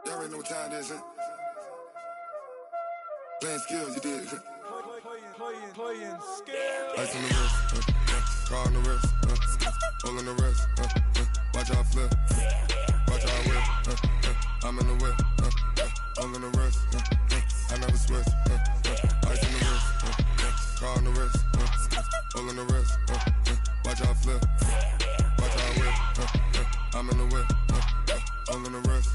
Y'all already know what time it is, huh? Playing skills, you did. Playing skills. Ice on the wrist, car on the wrist, all on the wrist, watch out flip, watch out whip, I'm in the whip, all on the wrist, I never switch, ice on the wrist, car on the wrist, all on the wrist, watch out flip, watch out whip, I'm in the whip, all on the wrist,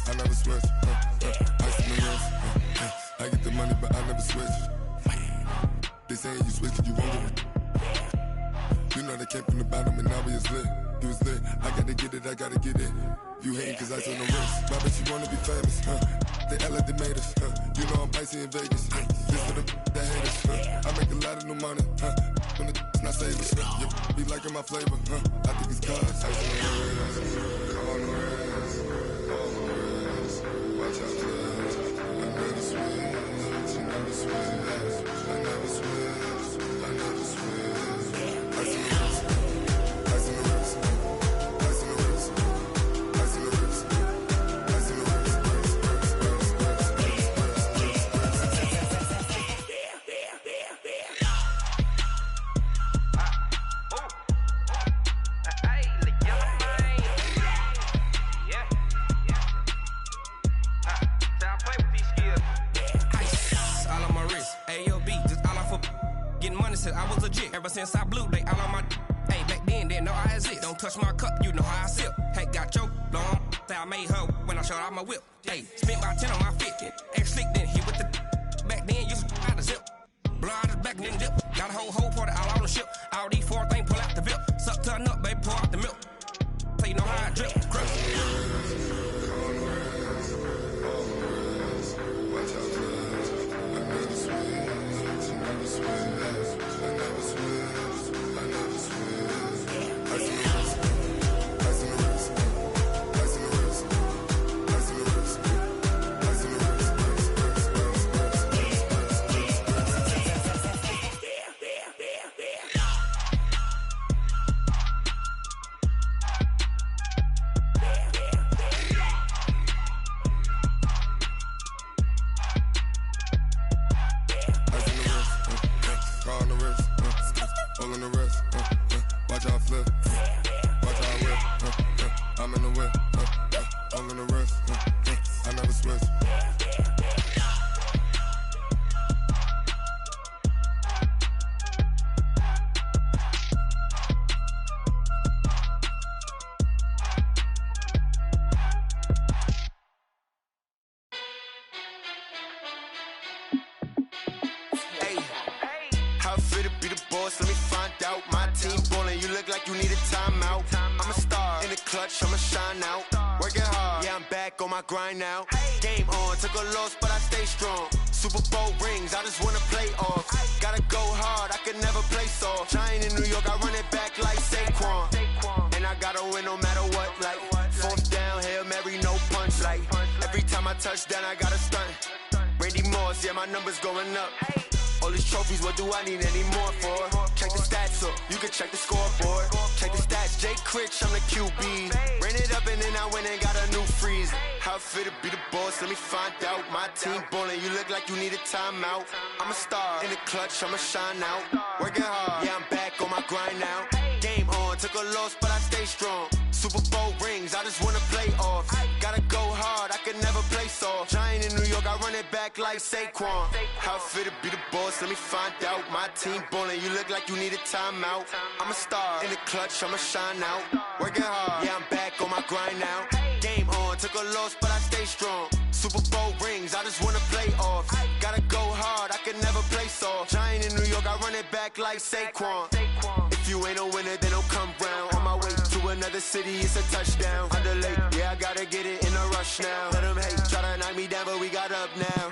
I never switch, ice on the wrist, I get the money but I never switch. They saying you switch and you won't get it. You know they came from the bottom and now we is lit. You was lit, I gotta get it, I gotta get it. You hating cause ice on the wrist. Why bet you wanna be famous, They act like they made us, You know I'm icy in Vegas, This for the that hate us, I make a lot of new money, When the not savers, You be liking my flavor, I think it's cause ice on the wrist, car on the wrist, all on the wrist, watch out for this. I never switch, you never switch. I never switch, I never switch. Ice on the wrist, ice on the wrist, ice on the wrist, ice on the wrist, ice on the wrist, I was legit. Ever since I blew, they all on my hey, back then, didn't know I exist. Don't touch my cup, you know how I sip. Hey, got choked long. Say I made her when I showed out my whip. Hey, spent about 10 on my fit. Ex-slick, then hit with the back then, used to out the zip. Blow out his back, then dip. Got a whole party all on the ship. All these 4 things, pull out the VIP. Suck, turn up, baby, pour out the milk. So you know how I drip. Crush. Grind now, game on, took a loss but I stay strong. Super Bowl rings, I just wanna play off. Gotta go hard, I can never play soft. Giant in New York, I run it back like Saquon. And I gotta win no matter what, like 4th down, Hail Mary, no punch. Like every time I touch down, I gotta stunt. Randy Moss, yeah, my numbers going up. All these trophies, what do I need any more for? Check the stats up, you can check the scoreboard. Check the stats, Jay Critch, I'm the QB. Ran it up and then I went and got a new freeze. How it feel to be the boss, let me find out. My team ballin', you look like you need a timeout. I'm a star, in the clutch, I'ma shine out. Working hard, yeah, I'm back on my grind now. Game on, took a loss, but I stay strong. Super Bowl rings, I just wanna play off. Gotta go hard, I can never play soft. Giant in New York, I run it back like Saquon. How it feel to be the boss, let me find out. My team ballin', you look like you need a timeout. I'm a star, in the clutch, I'ma shine out. Working hard, yeah, I'm back on my grind now. Game on, took a loss, but I stay strong. Super Bowl rings, I just wanna play off. Gotta go hard, I can never play soft. Giant in New York, I run it back like Saquon. If you ain't a winner, then don't come round. On my way to another city, it's a touchdown. Underlay, yeah, I gotta get it in a rush now. Let them hate, try to knock me down, but we got up now.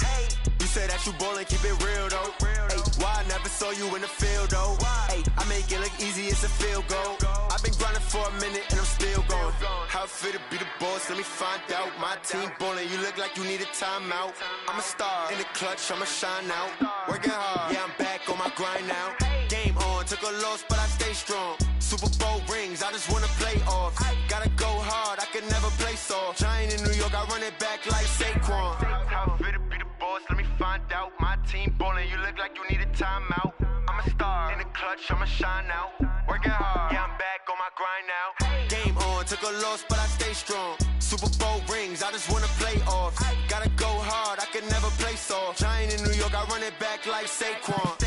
You say that you ballin', keep it real though. Hey, why I never saw you in the field though? Hey, I make it look easy, it's a field goal. I've been grinding for a minute and I'm still going. How it feel to be the boss, let me find out. My team ballin', you look like you need a timeout. I'm a star, in the clutch, I'ma shine out. Working hard, yeah, I'm back on my grind now. Game on, took a loss, but I stay strong. Super Bowl rings, I just wanna play off. Gotta go hard, I can never play soft. off. Giant in New York, I run it back like Saquon. How fit to be the boss, let me find out. My team ballin', you look like you need a timeout. I'm a star, in the clutch, I'ma shine out. Working hard, yeah, I'm back on my grind now. Game on, took a loss, but I stay strong. Super Bowl rings, I just wanna play off. Gotta go hard, I can never play soft. Giant in New York, I run it back like Saquon.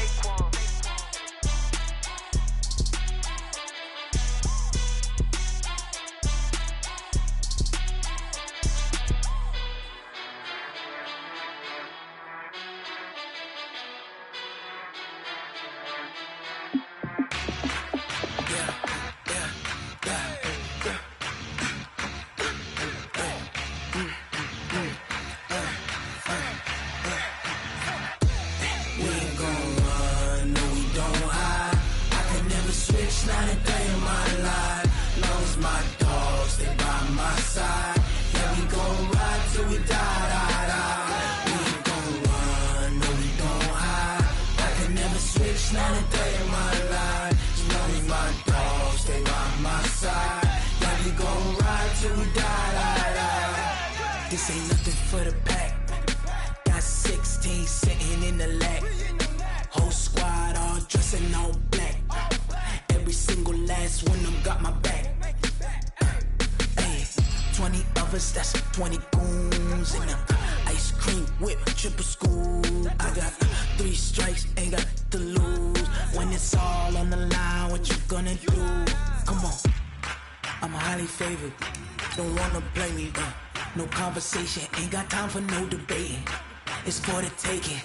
Not a day in my life, long as my dogs stay by my side. Yeah, we gon' ride till we die. We ain't gon' run, no we don't hide. I can never switch, not a day in my life, as long as my dogs stay by my side. Yeah, we gon' ride till we die. This ain't nothing for the pack. Got 16 sitting in the lap. Whole squad all dressing all black. Every single last one of them got my back. Hey, 20 of us, that's 20 goons in the ice cream whip, triple scoop. I got 3 strikes, ain't got to lose. When it's all on the line, what you gonna do? Come on, I'm highly favored. Don't wanna play me, no conversation, ain't got time for no debating. It's for the taking,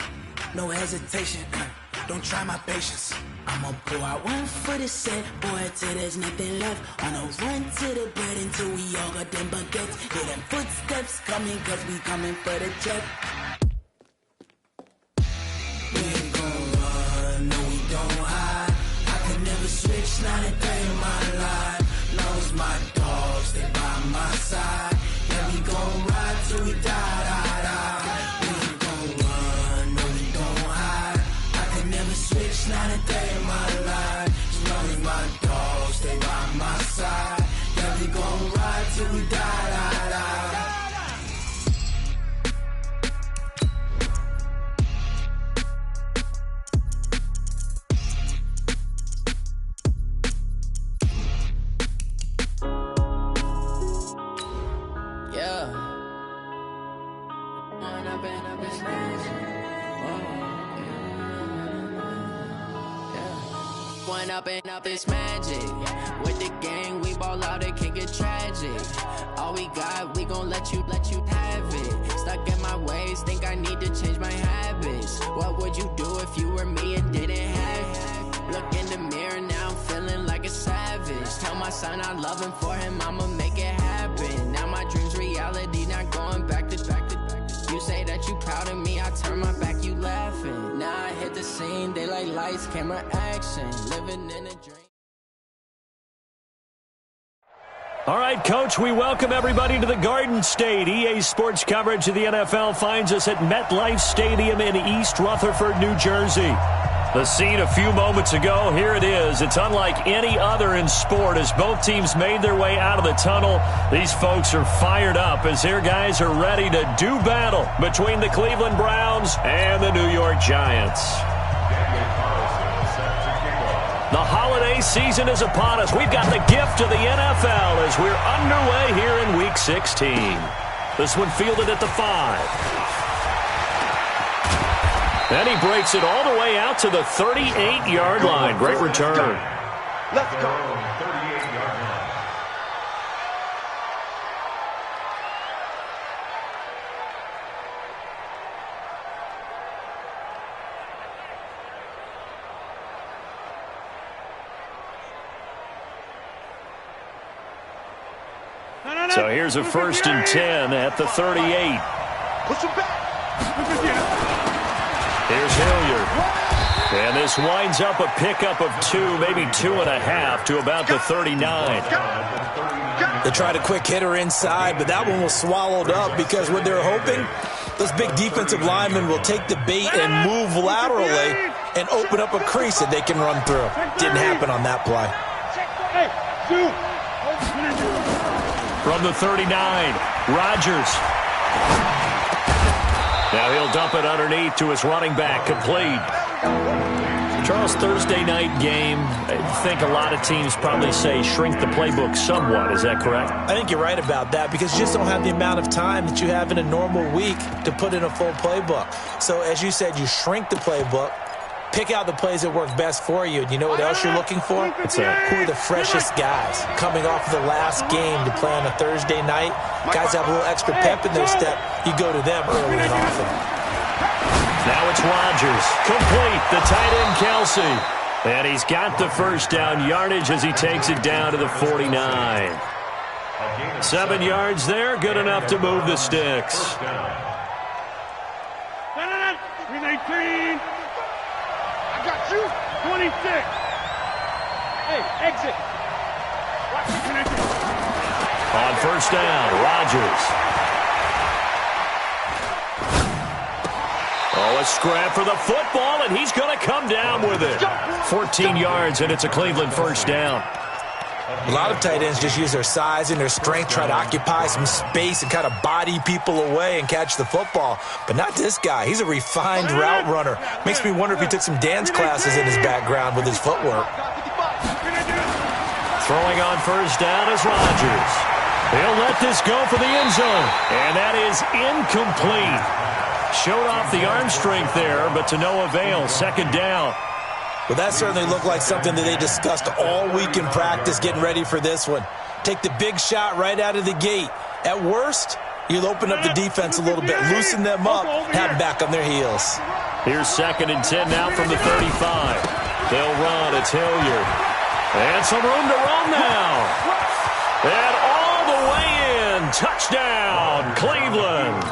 no hesitation. Don't try my patience. I'ma pour out one for the set, boy, till there's nothing left. On a run to the bread until we all got them baguettes. Hear them footsteps coming, cause we coming for the check. We ain't gon' run, no we don't hide. I can never switch, not a day in my life. Long as my dogs stay by my side. Yeah, we gon' ride till we die. We ain't gon' run, no we don't hide. I can never switch, not a day in my life. As long as my dogs stay by my side. Yeah, we gon' ride till we die. Up this magic. With the gang, we ball out, it can get tragic. All we got, we gon' let you have it. Stuck in my ways, think I need to change my habits. What would you do if you were me and didn't have it? Look in the mirror, now I'm feeling like a savage. Tell my son I love him, for him I'ma make it happen. Now my dream's reality, not going back to. You say that you proud of me, I turn my back, you laughing. Now I hit the scene, they like lights, camera, action. Living in a dream. All right, Coach, we welcome everybody to the Garden State. EA Sports coverage of the NFL finds us at MetLife Stadium in East Rutherford, New Jersey. The scene a few moments ago, here it is. It's unlike any other in sport as both teams made their way out of the tunnel. These folks are fired up as their guys are ready to do battle between the Cleveland Browns and the New York Giants. The holiday season is upon us. We've got the gift of the NFL as we're underway here in Week 16. This one fielded at the 5. And he breaks it all the way out to the 38-yard line. Great return. Let's go. 38-yard line. So here's a 1st and 10 at the 38. Push him back. Here's Hilliard. And this winds up a pickup of 2, maybe 2.5 to about the 39. They tried a quick hitter inside, but that one was swallowed up because what they're hoping, those big defensive linemen will take the bait and move laterally and open up a crease that they can run through. Didn't happen on that play. From the 39, Rodgers. Now he'll dump it underneath to his running back, complete. Charles, Thursday night game, I think a lot of teams probably say shrink the playbook somewhat. Is that correct? I think you're right about that because you just don't have the amount of time that you have in a normal week to put in a full playbook. So as you said, you shrink the playbook, pick out the plays that work best for you. And you know what else you're looking for? Who are the freshest guys coming off of the last game to play on a Thursday night? Guys have a little extra pep in their step. You go to them early and often. Now it's Rodgers. Complete. The tight end, Kelsey. And he's got the first down yardage as he takes it down to the 49. 7 yards there. Good enough to move the sticks. 319. I got you. 26. Hey, exit. On first down, Rodgers. Oh, a scrap for the football, and he's going to come down with it. 14 yards, and it's a Cleveland first down. A lot of tight ends just use their size and their strength, try to occupy some space and kind of body people away and catch the football. But not this guy. He's a refined route runner. Makes me wonder if he took some dance classes in his background with his footwork. Throwing on first down is Rodgers. He'll let this go for the end zone, and that is incomplete. Showed off the arm strength there, but to no avail. Second down. Well, that certainly looked like something that they discussed all week in practice getting ready for this one. Take the big shot right out of the gate. At worst, you'll open up the defense a little bit, loosen them up, have them back on their heels. Here's 2nd and 10 now from the 35. They'll run. It's Hilliard. And some room to run now. And all the way in. Touchdown, Cleveland.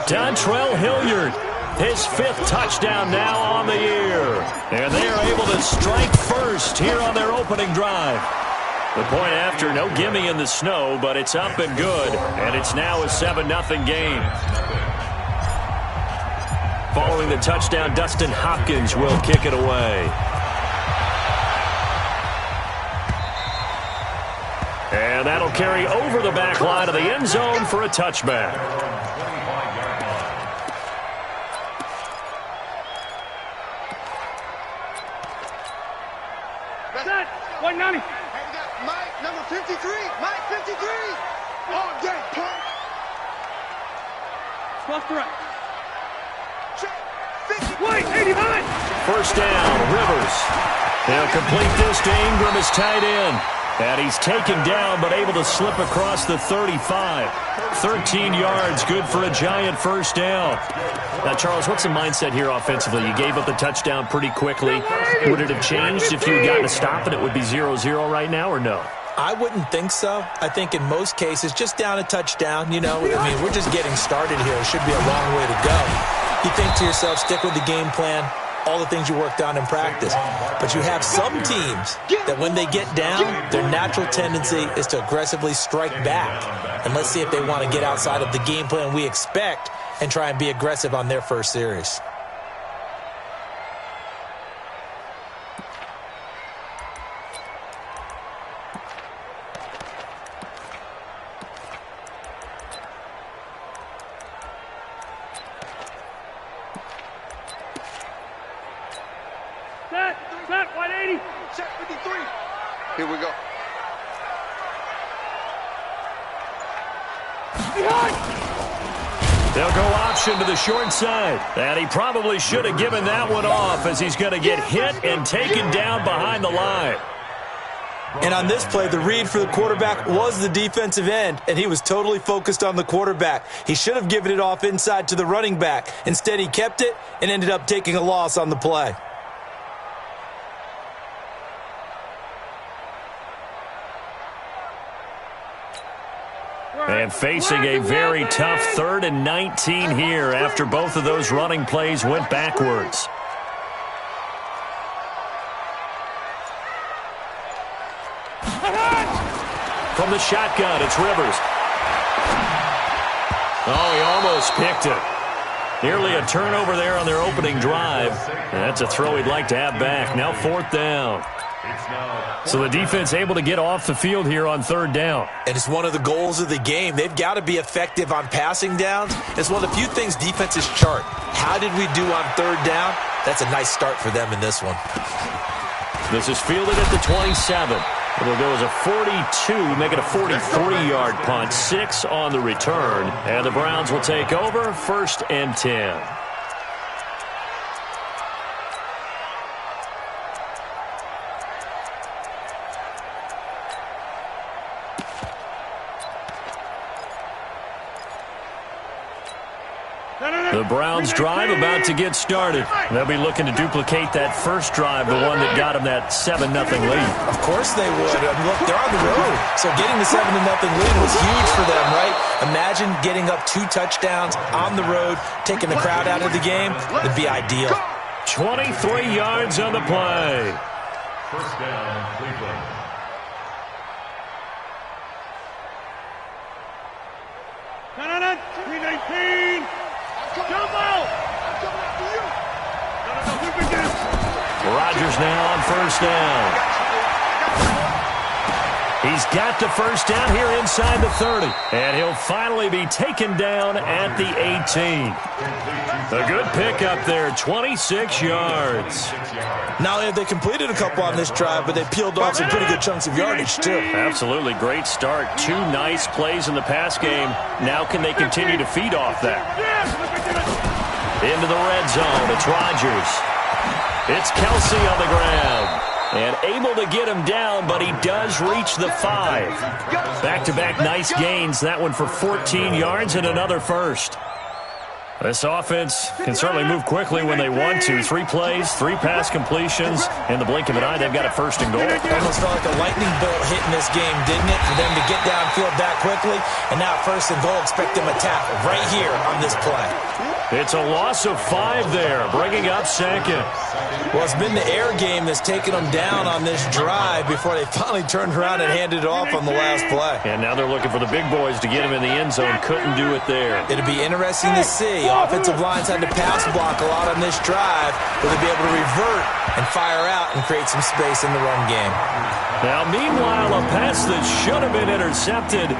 Dontrell Hilliard, his 5th touchdown now on the year. And they are able to strike first here on their opening drive. The point after, no gimme in the snow, but it's up and good. And it's now a 7-0 game. Following the touchdown, Dustin Hopkins will kick it away. And that'll carry over the back line of the end zone for a touchback. Set. 190. Hey, we got Mike, number 53. Mike, 53. All day, punk. Cross the right. Wait, 89. First down, Rivers. They'll complete this to Ingram as tight end. And he's taken down but able to slip across the 35. 13 yards, good for a giant first down. Now, Charles, what's the mindset here offensively? You gave up the touchdown pretty quickly. Would it have changed if you had gotten a stop and it would be 0-0 right now, or no? I wouldn't think so. I think in most cases, just down a touchdown, you know, I mean, we're just getting started here. It should be a long way to go. You think to yourself, stick with the game plan, all the things you worked on in practice. But you have some teams that when they get down, their natural tendency is to aggressively strike back. And let's see if they want to get outside of the game plan we expect and try and be aggressive on their first series. Set, 180. Check 53. Here we go. They'll go option to the short side. And he probably should have given that one off as he's going to get hit and taken down behind the line. And on this play, the read for the quarterback was the defensive end, and he was totally focused on the quarterback. He should have given it off inside to the running back. Instead, he kept it and ended up taking a loss on the play. And facing a very tough 3rd and 19 here after both of those running plays went backwards. From the shotgun, it's Rivers. Oh, he almost picked it. Nearly a turnover there on their opening drive. And that's a throw he'd like to have back. Now 4th down. So the defense able to get off the field here on third down. And it's one of the goals of the game. They've got to be effective on passing downs. It's one of the few things defenses chart. How did we do on third down? That's a nice start for them in this one. This is fielded at the 27. It'll go as a 42, make it a 43-yard punt. 6 on the return. And the Browns will take over, 1st and 10. The Browns drive about to get started. They'll be looking to duplicate that first drive, the one that got them that 7-0 lead. Of course they would. Look, they're on the road. So getting the 7-0 lead was huge for them, right? Imagine getting up 2 touchdowns on the road, taking the crowd out of the game. It'd be ideal. 23 yards on the play. First down, Cleveland. No, 319. Jumbo! Rodgers now on first down. He's got the first down here inside the 30. And he'll finally be taken down at the 18. A good pickup there, 26 yards. Not only have they completed a couple on this drive, but they peeled off some pretty good chunks of yardage, too. Absolutely. Great start. 2 nice plays in the pass game. Now can they continue to feed off that? Into the red zone. It's Rodgers. It's Kelsey on the ground. And able to get him down, but he does reach the 5. Back-to-back nice gains. That one for 14 yards and another first. This offense can certainly move quickly when they want to. 3 plays, 3 pass completions. In the blink of an eye, they've got a 1st and goal. Almost felt like a lightning bolt hitting this game, didn't it? For them to get downfield that quickly. And now 1st and goal, expect them to tackle right here on this play. It's a loss of 5 there, bringing up 2nd. Well, it's been the air game that's taken them down on this drive before they finally turned around and handed it off on the last play. And now they're looking for the big boys to get him in the end zone. Couldn't do it there. It'll be interesting to see. Offensive lines had to pass block a lot on this drive. Will they be able to revert and fire out and create some space in the run game? Now, meanwhile, a pass that should have been intercepted,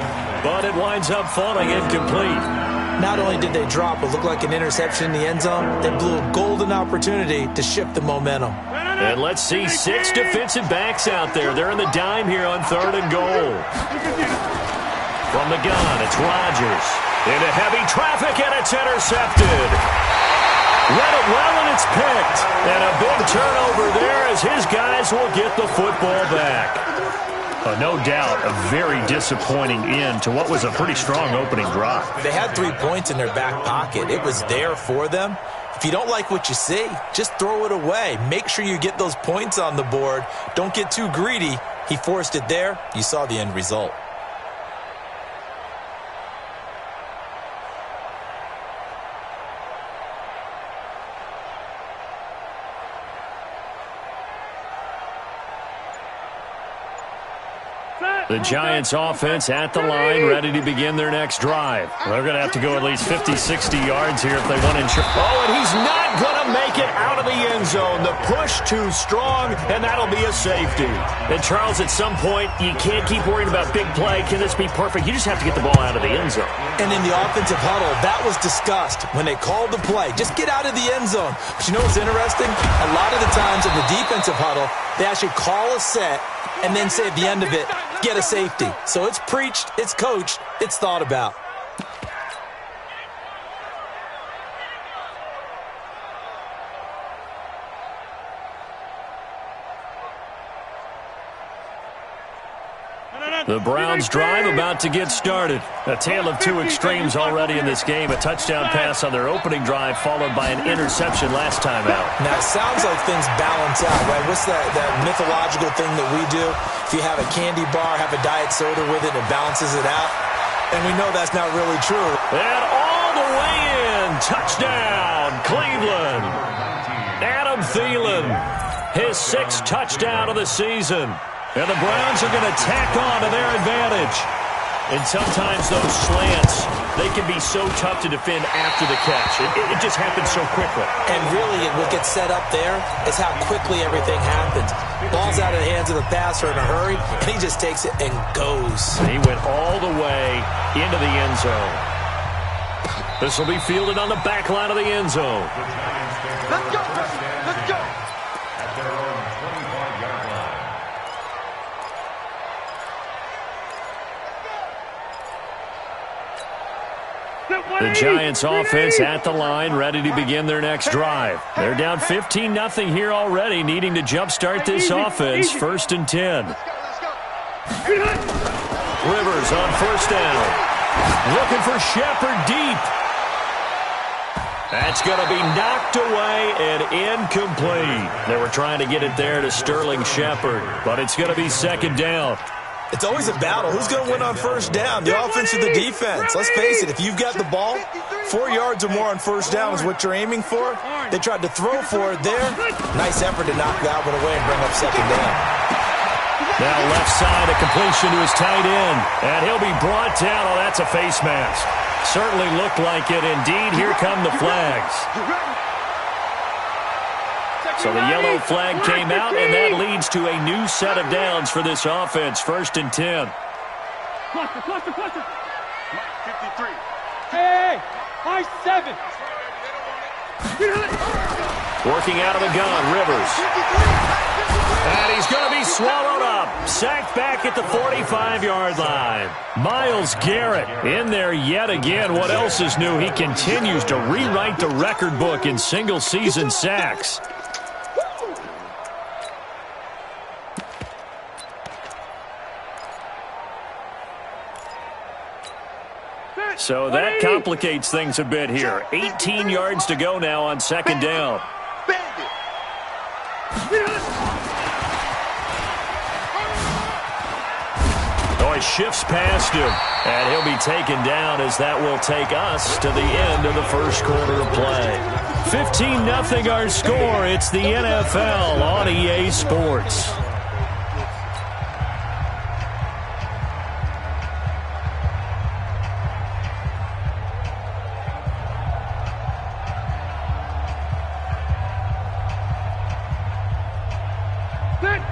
but it winds up falling incomplete. Not only did they drop what looked like an interception in the end zone, they blew a golden opportunity to shift the momentum. And let's see 6 defensive backs out there. They're in the dime here on 3rd and goal. From the gun, it's Rodgers. Into heavy traffic, and it's intercepted. Read it well, and it's picked. And a big turnover there as his guys will get the football back. No doubt a very disappointing end to what was a pretty strong opening drive. They had 3 points in their back pocket. It was there for them. If you don't like what you see, just throw it away. Make sure you get those points on the board. Don't get too greedy. He forced it there. You saw the end result. The Giants offense at the line, ready to begin their next drive. They're going to have to go at least 50, 60 yards here if they want to ensure. Oh, and he's not going to make it out of the end zone. The push too strong, and that'll be a safety. And, Charles, at some point, you can't keep worrying about big play. Can this be perfect? You just have to get the ball out of the end zone. And in the offensive huddle, that was discussed when they called the play. Just get out of the end zone. But you know what's interesting? A lot of the times in the defensive huddle, they actually call a set and then say at the end of it, get a safety. So it's preached, it's coached, it's thought about. The Browns drive about to get started. A tale of 2 extremes already in this game. A touchdown pass on their opening drive followed by an interception last time out. Now, it sounds like things balance out, right? What's that mythological thing that we do? If you have a candy bar, have a diet soda with it, it balances it out. And we know that's not really true. And all the way in. Touchdown, Cleveland. Adam Thielen, his 6th touchdown of the season. And the Browns are going to tack on to their advantage. And sometimes those slants, they can be so tough to defend after the catch. It just happens so quickly. And really, what gets set up there is how quickly everything happens. Ball's out of the hands of the passer in a hurry, and he just takes it and goes. And he went all the way into the end zone. This will be fielded on the back line of the end zone. Let's go. Let's go. At their own 25-yard line. The Giants offense at the line, ready to begin their next drive. They're down 15-0 here already, needing to jumpstart this offense. 1st and 10. Rivers on 1st down. Looking for Shepard deep. That's going to be knocked away and incomplete. They were trying to get it there to Sterling Shepard, but it's going to be 2nd down. It's always a battle. Who's going to win on 1st down, the offense or the defense? Let's face it, if you've got the ball, 4 yards or more on 1st down is what you're aiming for. They tried to throw for it there. Nice effort to knock that one away and bring up 2nd down. Now left side, a completion to his tight end. And he'll be brought down. Oh, that's a face mask. Certainly looked like it. Indeed, here come the flags. So the yellow flag came out, and that leads to a new set of downs for this offense. 1st and 10. Cluster. 53. Hey, high 7. Working out of the gun, Rivers. And he's going to be swallowed up. Sacked back at the 45-yard line. Myles Garrett in there yet again. What else is new? He continues to rewrite the record book in single-season sacks. So that complicates things a bit here. 18 yards to go now on 2nd down. Oh, he shifts past him, and he'll be taken down as that will take us to the end of the 1st quarter of play. 15-0 our score. It's the NFL on EA Sports.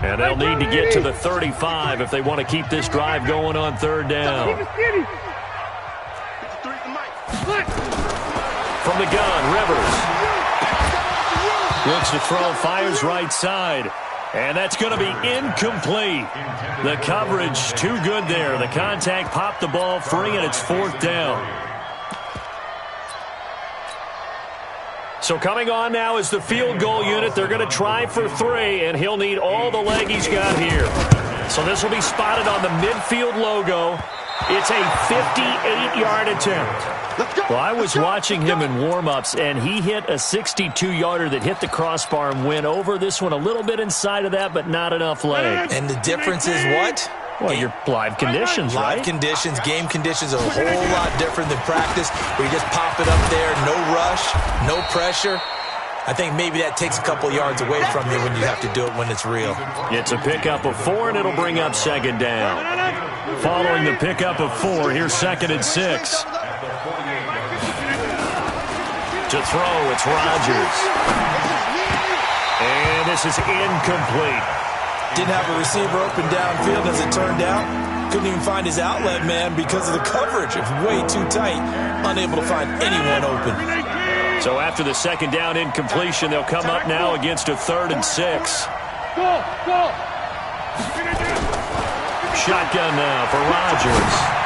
And they'll need to get to the 35 if they want to keep this drive going on 3rd down. From the gun, Rivers. Looks to throw, fires right side. And that's going to be incomplete. The coverage too good there. The contact popped the ball free, and it's 4th down. So coming on now is the field goal unit. They're going to try for 3, and he'll need all the leg he's got here. So this will be spotted on the midfield logo. It's a 58-yard attempt. Well, I was watching him in warm-ups, and he hit a 62-yarder that hit the crossbar and went over. This one a little bit inside of that, but not enough leg. And the difference is what? Well, your live conditions, right? Live conditions, game conditions are a whole lot different than practice, where you just pop it up there, no rush, no pressure. I think maybe that takes a couple yards away from you when you have to do it when it's real. It's a pickup of 4, and it'll bring up 2nd down. Following the pickup of 4, here's 2nd and 6. To throw, it's Rodgers. And this is incomplete. Didn't have a receiver open downfield as it turned out. Couldn't even find his outlet man because of the coverage. It's way too tight. Unable to find anyone open. So after the 2nd down incompletion, they'll come up now against a 3rd and 6. Go. Shotgun now for Rodgers.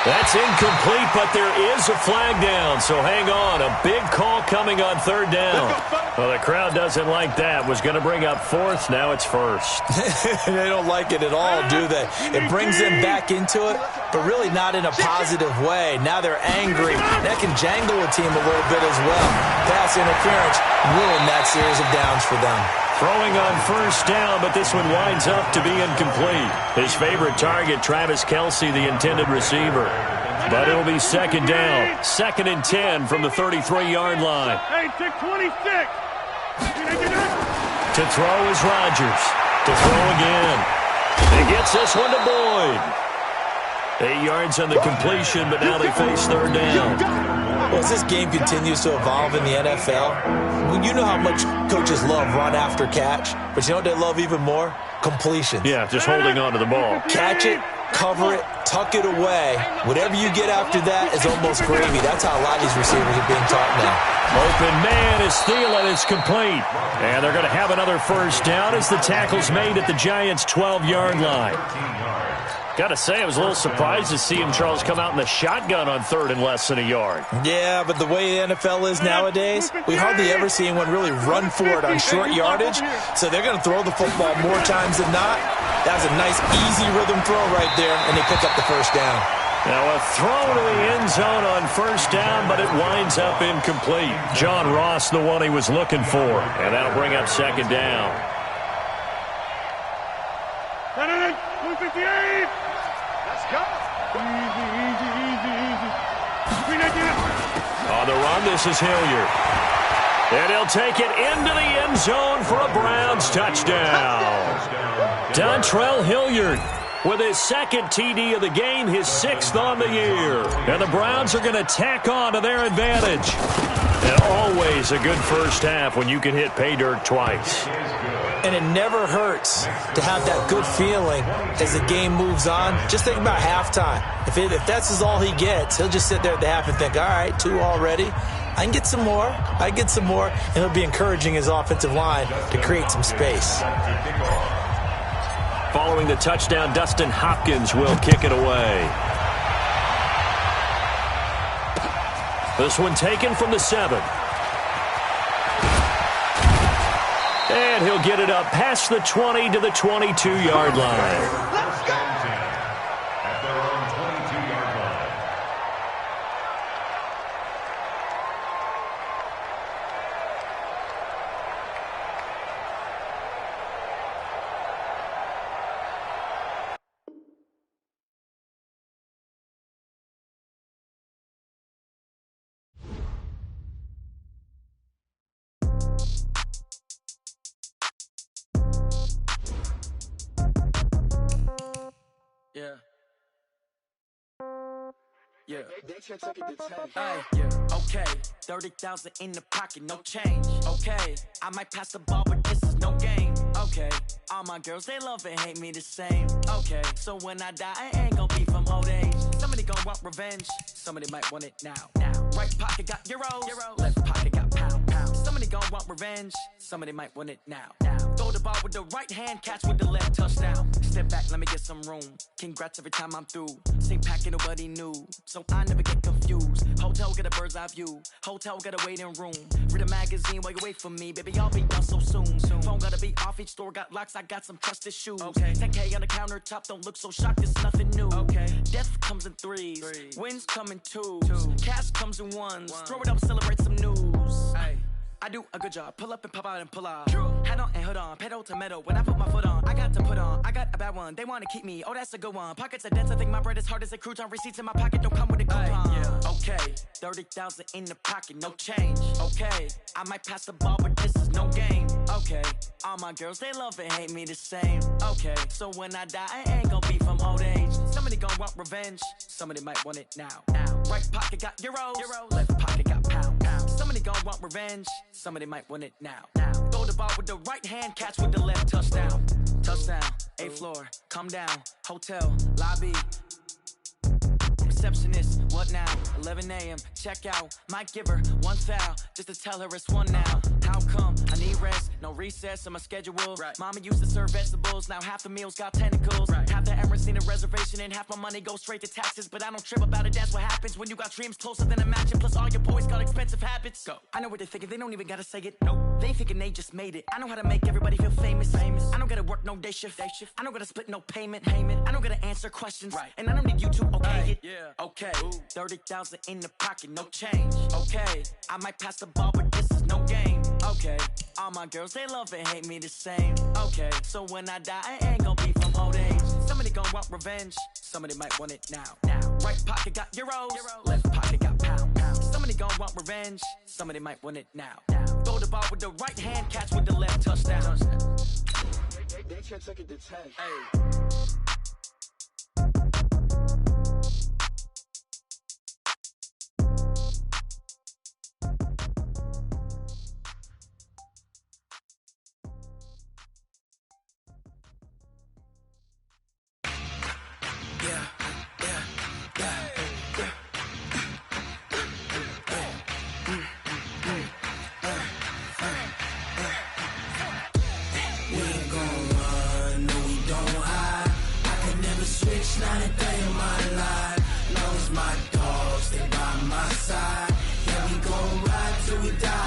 That's incomplete, but there is a flag down, so hang on. A big call coming on 3rd down. Well, the crowd doesn't like that. Was going to bring up 4th, now it's 1st. They don't like it at all, do they? It brings them back into it, but really not in a positive way. Now they're angry. That can jangle a team a little bit as well. Pass interference ruined that series of downs for them. Throwing on 1st down, but this one winds up to be incomplete. His favorite target, Travis Kelce, the intended receiver. But it'll be 2nd down. 2nd and 10 from the 33-yard line. Hey, 626. To throw is Rodgers. To throw again. He gets this one to Boyd. 8 yards on the completion, but now they face third down. Well, as this game continues to evolve in the NFL, you know how much coaches love run after catch, but you know what they love even more? Completion. Yeah, just holding on to the ball. Catch it, cover it, tuck it away. Whatever you get after that is almost gravy. That's how a lot of these receivers are being taught now. Open man is Thielen. It's complete. And they're going to have another first down as the tackle's made at the Giants' 12-yard line. Got to say, I was a little surprised to see him, Charles, come out in the shotgun on third and less than a yard. Yeah, but the way the NFL is nowadays, we hardly ever see anyone really run for it on short yardage. So they're going to throw the football more times than not. That was a nice, easy rhythm throw right there, and they pick up the first down. Now a throw to the end zone on first down, but it winds up incomplete. John Ross, the one he was looking for, and that'll bring up second down. 158. Let's go. Easy. On the run, this is Hilliard. And he'll take it into the end zone for a Browns touchdown. Dontrell Hilliard with his second TD of the game, his 6th on the year. And the Browns are going to tack on to their advantage. And always a good first half when you can hit pay dirt twice. And it never hurts to have that good feeling as the game moves on. Just think about halftime. If that's all he gets, he'll just sit there at the half and think, all right, 2 already. I can get some more. And he'll be encouraging his offensive line to create some space. Following the touchdown, Dustin Hopkins will kick it away. This one taken from the 7. And he'll get it up past the 20 to the 22-yard line. Let's go! At their own 22-yard line. Yeah. Okay. 30,000 in the pocket, no change. Okay. I might pass the ball, but this is no game. Okay. All my girls, they love and hate me the same. Okay. So when I die, I ain't gonna be from old age. Somebody gonna want revenge. Somebody might want it now. Right pocket got euros. Left pocket got pound. Somebody gonna want revenge. Somebody might want it now. Throw the ball with the right hand, catch with the left, touchdown. Step back, let me get some room. Congrats every time I'm through. Same packet, nobody knew. So I never get confused. Hotel get a bird's eye view. Hotel get a waiting room. Read a magazine while you wait for me. Baby, I'll be done so soon. Phone gotta be off, each store got locks. I got some trusted shoes. Okay. 10K on the countertop, don't look so shocked, it's nothing new. Okay. Death comes in threes. Wins come in twos. Cash comes in ones. Throw it up, celebrate some news. Ay. I do a good job. Pull up and pop out and pull out. Head on and hood on. Pedal to metal. When I put my foot on, I got to put on. I got a bad one. They want to keep me. Oh, that's a good one. Pockets are dense. I think my bread is hard as a crouton. Receipts in my pocket don't come with a coupon. Okay. 30,000 in the pocket. No change. Okay. I might pass the ball, but this is no game. Okay. All my girls, they love and hate me the same. Okay. So when I die, I ain't gonna be from old age. Somebody gonna want revenge. Somebody might want it now. Right pocket got euros. Left pocket got pound. Somebody gonna want revenge. Somebody might want it now. Throw the ball with the right hand, catch with the left, touchdown. Touchdown, 8th floor, come down, hotel, lobby. Receptionist, what now? 11 a.m., check out. Might give her one foul, just to tell her it's one now. How come? I need rest, no recess in my schedule. Mama used to serve vegetables, now half the meals got tentacles. Half the errands need a reservation and half my money goes straight to taxes. But I don't trip about it, that's what happens when you got dreams closer than a mansion. Plus all your boys got expensive habits. Go. I know what they're thinking, they don't even gotta say it. Nope. They ain't thinking they just made it. I know how to make everybody feel famous. I don't gotta work no day shift. I don't gotta split no payment. I don't gotta answer questions. And I don't need you to okay it. Okay, 30,000 in the pocket, no change. Okay, I might pass the ball, but this is no game. Okay, all my girls, they love and hate me the same. Okay, so when I die, I ain't gonna be from old age. Somebody gonna want revenge. Somebody might want it now. Right pocket got euros. Left pocket got pound. Somebody gonna want revenge. Somebody might want it now. Throw the ball with the right hand, catch with the left, touchdown. They can't take it to 10. Hey. switch, not a day in my life. Long as my dogs stay by my side. Yeah, we gon' ride till we die.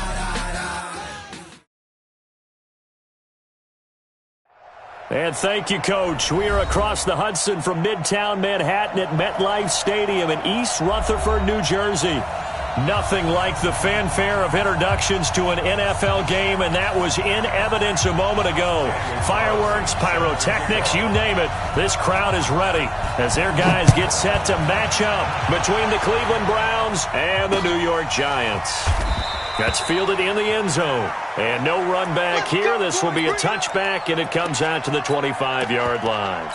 And thank you, Coach. We are across the Hudson from Midtown Manhattan at MetLife Stadium in East Rutherford, New Jersey. Nothing like the fanfare of introductions to an NFL game, and that was in evidence a moment ago. Fireworks, pyrotechnics, you name it. This crowd is ready as their guys get set to match up between the Cleveland Browns and the New York Giants. That's fielded in the end zone. And no run back here. This will be a touchback, and it comes out to the 25-yard line.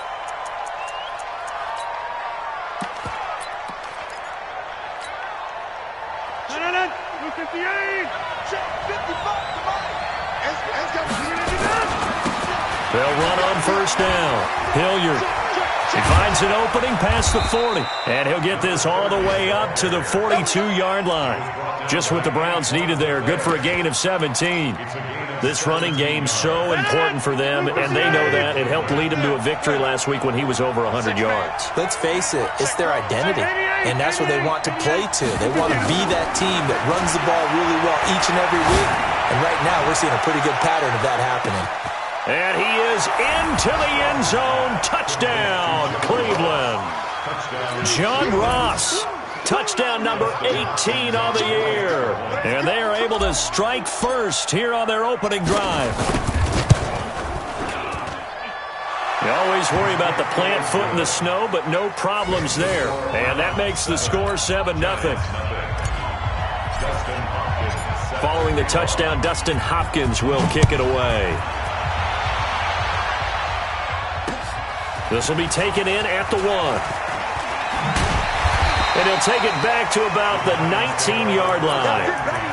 They'll run on first down. Hilliard. He finds an opening past the 40, and he'll get this all the way up to the 42-yard line. Just what the Browns needed there. Good for a gain of 17. This running game's so important for them, and they know that. It helped lead them to a victory last week when he was over 100 yards. Let's face it, it's their identity, and that's what they want to play to. They want to be that team that runs the ball really well each and every week. And right now, we're seeing a pretty good pattern of that happening. And he is into the end zone. Touchdown, Cleveland. John Ross, touchdown number 18 on the year. And they are able to strike first here on their opening drive. You always worry about the plant foot in the snow, but no problems there. And that makes the score 7-0. Following the touchdown, Dustin Hopkins will kick it away. This will be taken in at the 1. And he'll take it back to about the 19-yard line.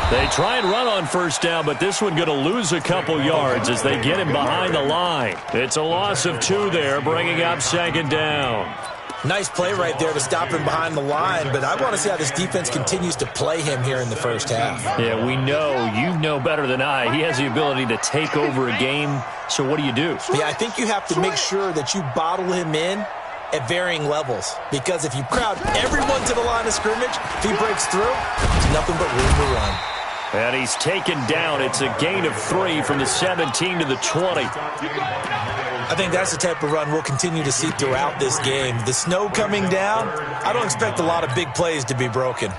They try and run on first down, but this one going to lose a couple yards as they get him behind the line. It's a loss of 2 there, bringing up second down. Nice play right there to stop him behind the line, but I want to see how this defense continues to play him here in the first half. Yeah, we know. You know better than I. He has the ability to take over a game, so what do you do? Yeah, I think you have to make sure that you bottle him in at varying levels, because if you crowd everyone to the line of scrimmage, if he breaks through, there's nothing but room to run. And he's taken down. It's a gain of 3 from the 17 to the 20. I think that's the type of run we'll continue to see throughout this game. The snow coming down, I don't expect a lot of big plays to be broken.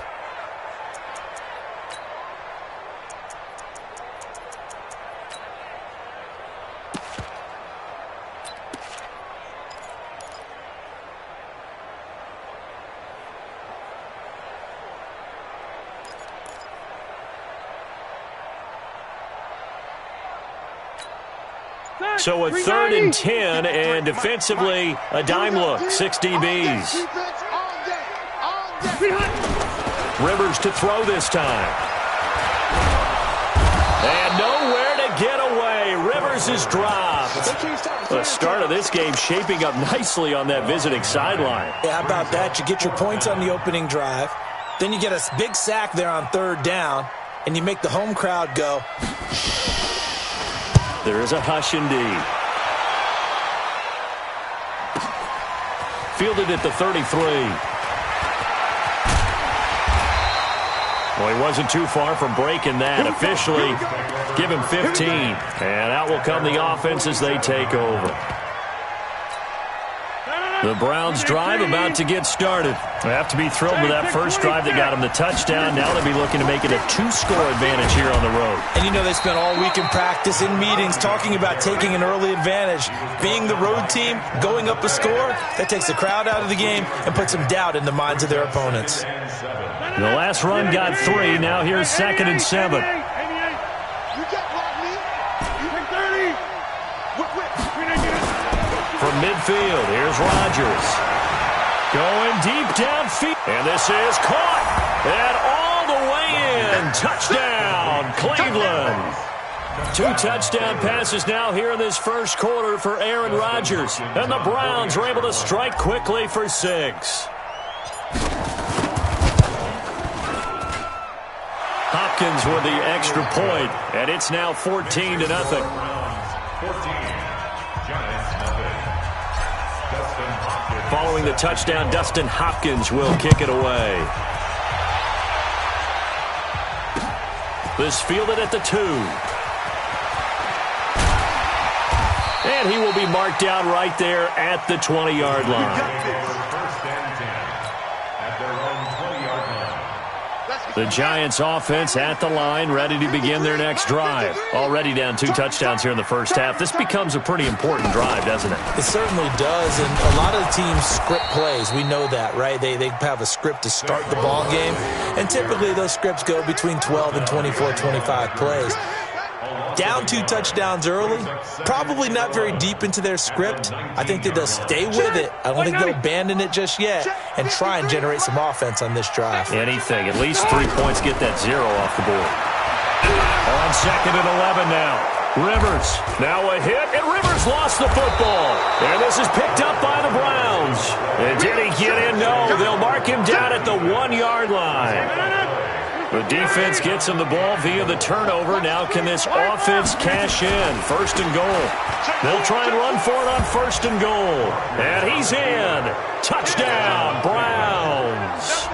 So a 3rd and 10, and defensively, a dime look, 6 DBs. Rivers to throw this time. And nowhere to get away. Rivers is dropped. The start of this game shaping up nicely on that visiting sideline. Yeah, how about that? You get your points on the opening drive. Then you get a big sack there on 3rd down, and you make the home crowd go. There is a hush indeed. Fielded at the 33. Well, he wasn't too far from breaking that. Officially, give him 15. And out will come the offense as they take over. The Browns drive about to get started. They have to be thrilled with that first drive that got them the touchdown. Now they'll be looking to make it a 2-score advantage here on the road. And you know they spent all week in practice, in meetings, talking about taking an early advantage. Being the road team, going up a score, that takes the crowd out of the game and puts some doubt in the minds of their opponents. The last run got 3. Now here's 2nd and 7. From midfield, here's Rodgers. Going deep downfield. And this is caught. And all the way in. Touchdown, Cleveland. 2 touchdown passes now here in this first quarter for Aaron Rodgers. And the Browns are able to strike quickly for 6. Hopkins with the extra point, and it's now 14-0. Following the touchdown, Dustin Hopkins will kick it away. This fielded at the 2. And he will be marked down right there at the 20-yard line. The Giants offense at the line, ready to begin their next drive. Already down 2 touchdowns here in the first half. This becomes a pretty important drive, doesn't it? It certainly does, and a lot of the teams script plays. We know that, right? They have a script to start the ball game, and typically those scripts go between 12 and 24, 25 plays. Down 2 touchdowns early, probably not very deep into their script. I think that they'll stay with it. I don't think they'll abandon it just yet and try and generate some offense on this drive. Anything. At least 3 points, get that 0 off the board. On 2nd and 11 now. Rivers now a hit, and Rivers lost the football. And this is picked up by the Browns. And did he get in? No. They'll mark him down at the 1-yard line. The defense gets him the ball via the turnover. Now can this offense cash in? 1st and goal. They'll try and run for it on 1st and goal. And he's in. Touchdown, Browns.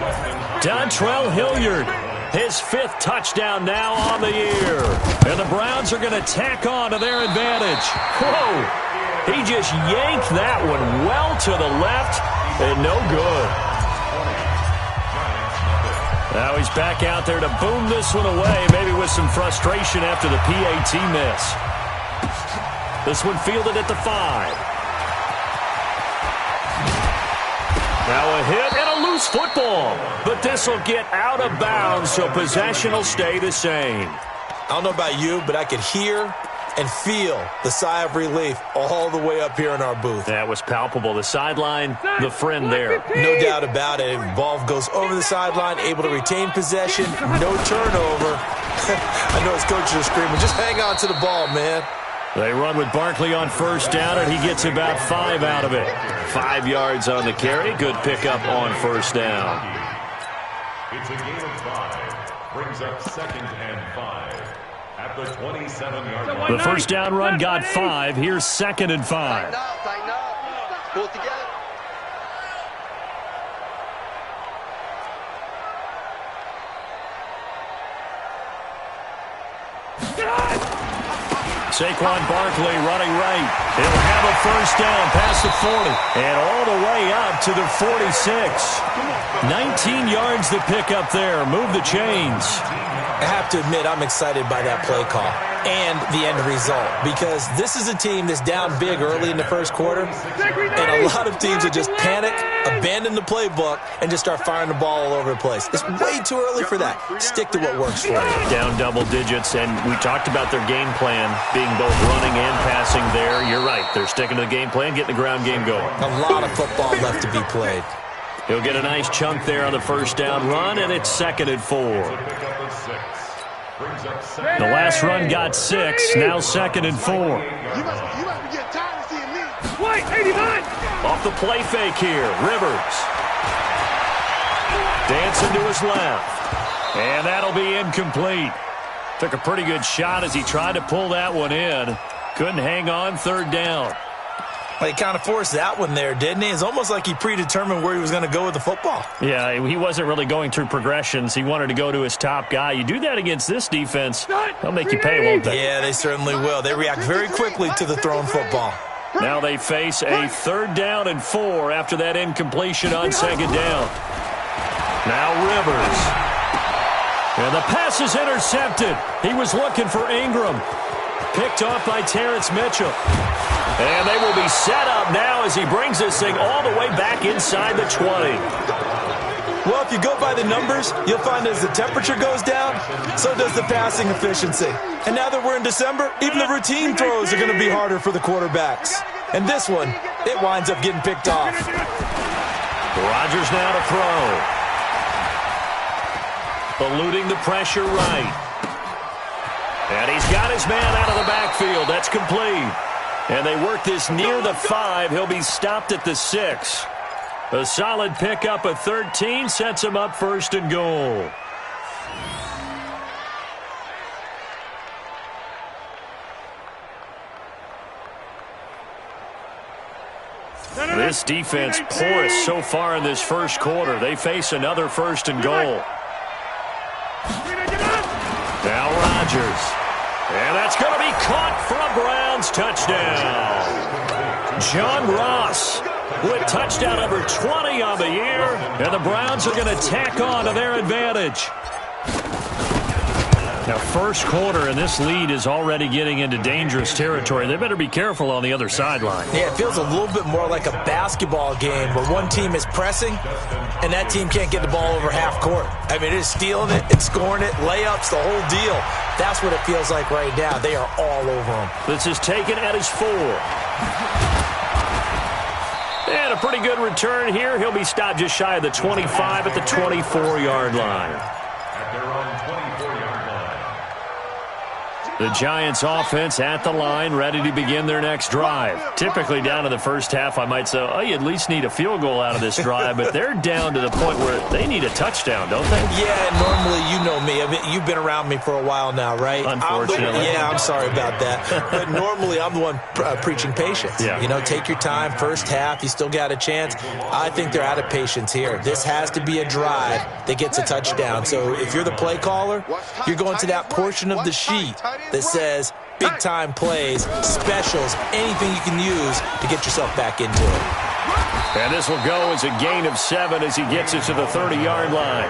Dontrell Hilliard, his 5th touchdown now on the year. And the Browns are going to tack on to their advantage. Whoa. He just yanked that one well to the left and no good. Now he's back out there to boom this one away, maybe with some frustration after the PAT miss. This one fielded at the 5. Now a hit and a loose football. But this will get out of bounds, so possession will stay the same. I don't know about you, but I could hear and feel the sigh of relief all the way up here in our booth. That was palpable. The sideline, the friend there. No doubt about it. Ball goes over the sideline, able to retain possession, no turnover. I know his coaches are screaming, just hang on to the ball, man. They run with Barkley on 1st down, and he gets about 5 out of it. 5 yards on the carry. Good pickup on 1st down. It's a gain of 5. Brings up 2nd and 5. At the 27-yard line. The 1st down run got 5. Here's 2nd and 5. Tighten up. Pull it together. Saquon Barkley running right. He'll have a 1st down past the 40 and all the way up to the 46. 19 yards to pick up there. Move the chains. I have to admit, I'm excited by that play call and the end result because this is a team that's down big early in the first quarter, and a lot of teams that just panic, abandon the playbook, and just start firing the ball all over the place. It's way too early for that. Stick to what works for you. Down double digits, and we talked about their game plan being both running and passing there. You're right. They're sticking to the game plan, getting the ground game going. A lot of football left to be played. He'll get a nice chunk there on the 1st down run, and it's 2nd and 4. The last run got 6, now 2nd and 4. You must be getting tired of seeing me. Wait, 89! Off the play fake here, Rivers. Dancing to his left. And that'll be incomplete. Took a pretty good shot as he tried to pull that one in. Couldn't hang on, 3rd down. Well, he kind of forced that one there, didn't he? It's almost like he predetermined where he was going to go with the football. Yeah, he wasn't really going through progressions. He wanted to go to his top guy. You do that against this defense, they'll make you pay, won't they? Yeah, they certainly will. They react very quickly to the thrown football. Now they face a 3rd down and 4 after that incompletion on 2nd down. Now Rivers. And the pass is intercepted. He was looking for Ingram. Picked off by Terrence Mitchell. And they will be set up now as he brings this thing all the way back inside the 20. Well, if you go by the numbers, you'll find as the temperature goes down, so does the passing efficiency. And now that we're in December, even the routine throws are going to be harder for the quarterbacks. And this one, it winds up getting picked off. Rodgers now to throw. eluding the pressure right. And he's got his man out of the backfield. That's complete. And they work this near the 5. He'll be stopped at the 6. A solid pickup of 13 sets him up first and goal. This defense porous so far in this first quarter. They face another first and goal. Now Rodgers. And that's going to be caught for a Browns touchdown. John Ross with touchdown number 20 on the year. And the Browns are going to tack on to their advantage. Now, first quarter, and this lead is already getting into dangerous territory. They better be careful on the other sideline. Yeah, it feels a little bit more like a basketball game where one team is pressing and that team can't get the ball over half court. I mean, it is stealing it, it's scoring it, layups, the whole deal. That's what it feels like right now. They are all over them. This is taken at his 4. And a pretty good return here. He'll be stopped just shy of the 25 at the 24-yard line. At their own 24-yard line. The Giants offense at the line, ready to begin their next drive. Typically down to the first half, I might say, oh, you at least need a field goal out of this drive, but they're down to the point where they need a touchdown, don't they? Yeah, normally, you know me. I mean, you've been around me for a while now, right? Unfortunately. I'm sorry about that. But normally, I'm the one preaching patience. Yeah. You know, take your time. First half, you still got a chance. I think they're out of patience here. This has to be a drive that gets a touchdown. So if you're the play caller, you're going to that portion of the sheet that says big-time plays, specials, anything you can use to get yourself back into it. And this will go as a gain of 7 as he gets it to the 30-yard line.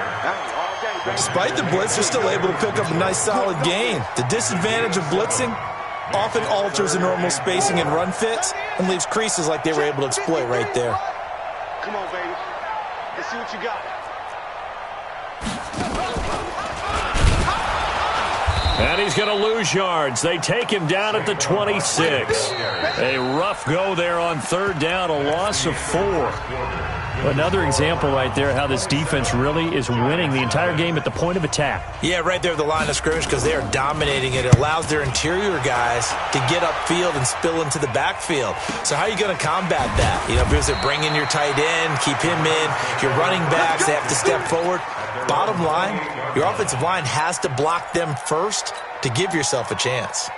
Despite the blitz, they're still able to pick up a nice solid gain. The disadvantage of blitzing often alters the normal spacing and run fits and leaves creases like they were able to exploit right there. Come on, baby. Let's see what you got. And he's going to lose yards. They take him down at the 26. A rough go there on third down, a loss of 4. Another example right there how this defense really is winning the entire game at the point of attack. Yeah, right there at the line of scrimmage because they are dominating it. It allows their interior guys to get upfield and spill into the backfield. So how are you going to combat that? You know, because they bring in your tight end, keep him in. Your running backs, they have to step forward. Bottom line, your offensive line has to block them first to give yourself a chance.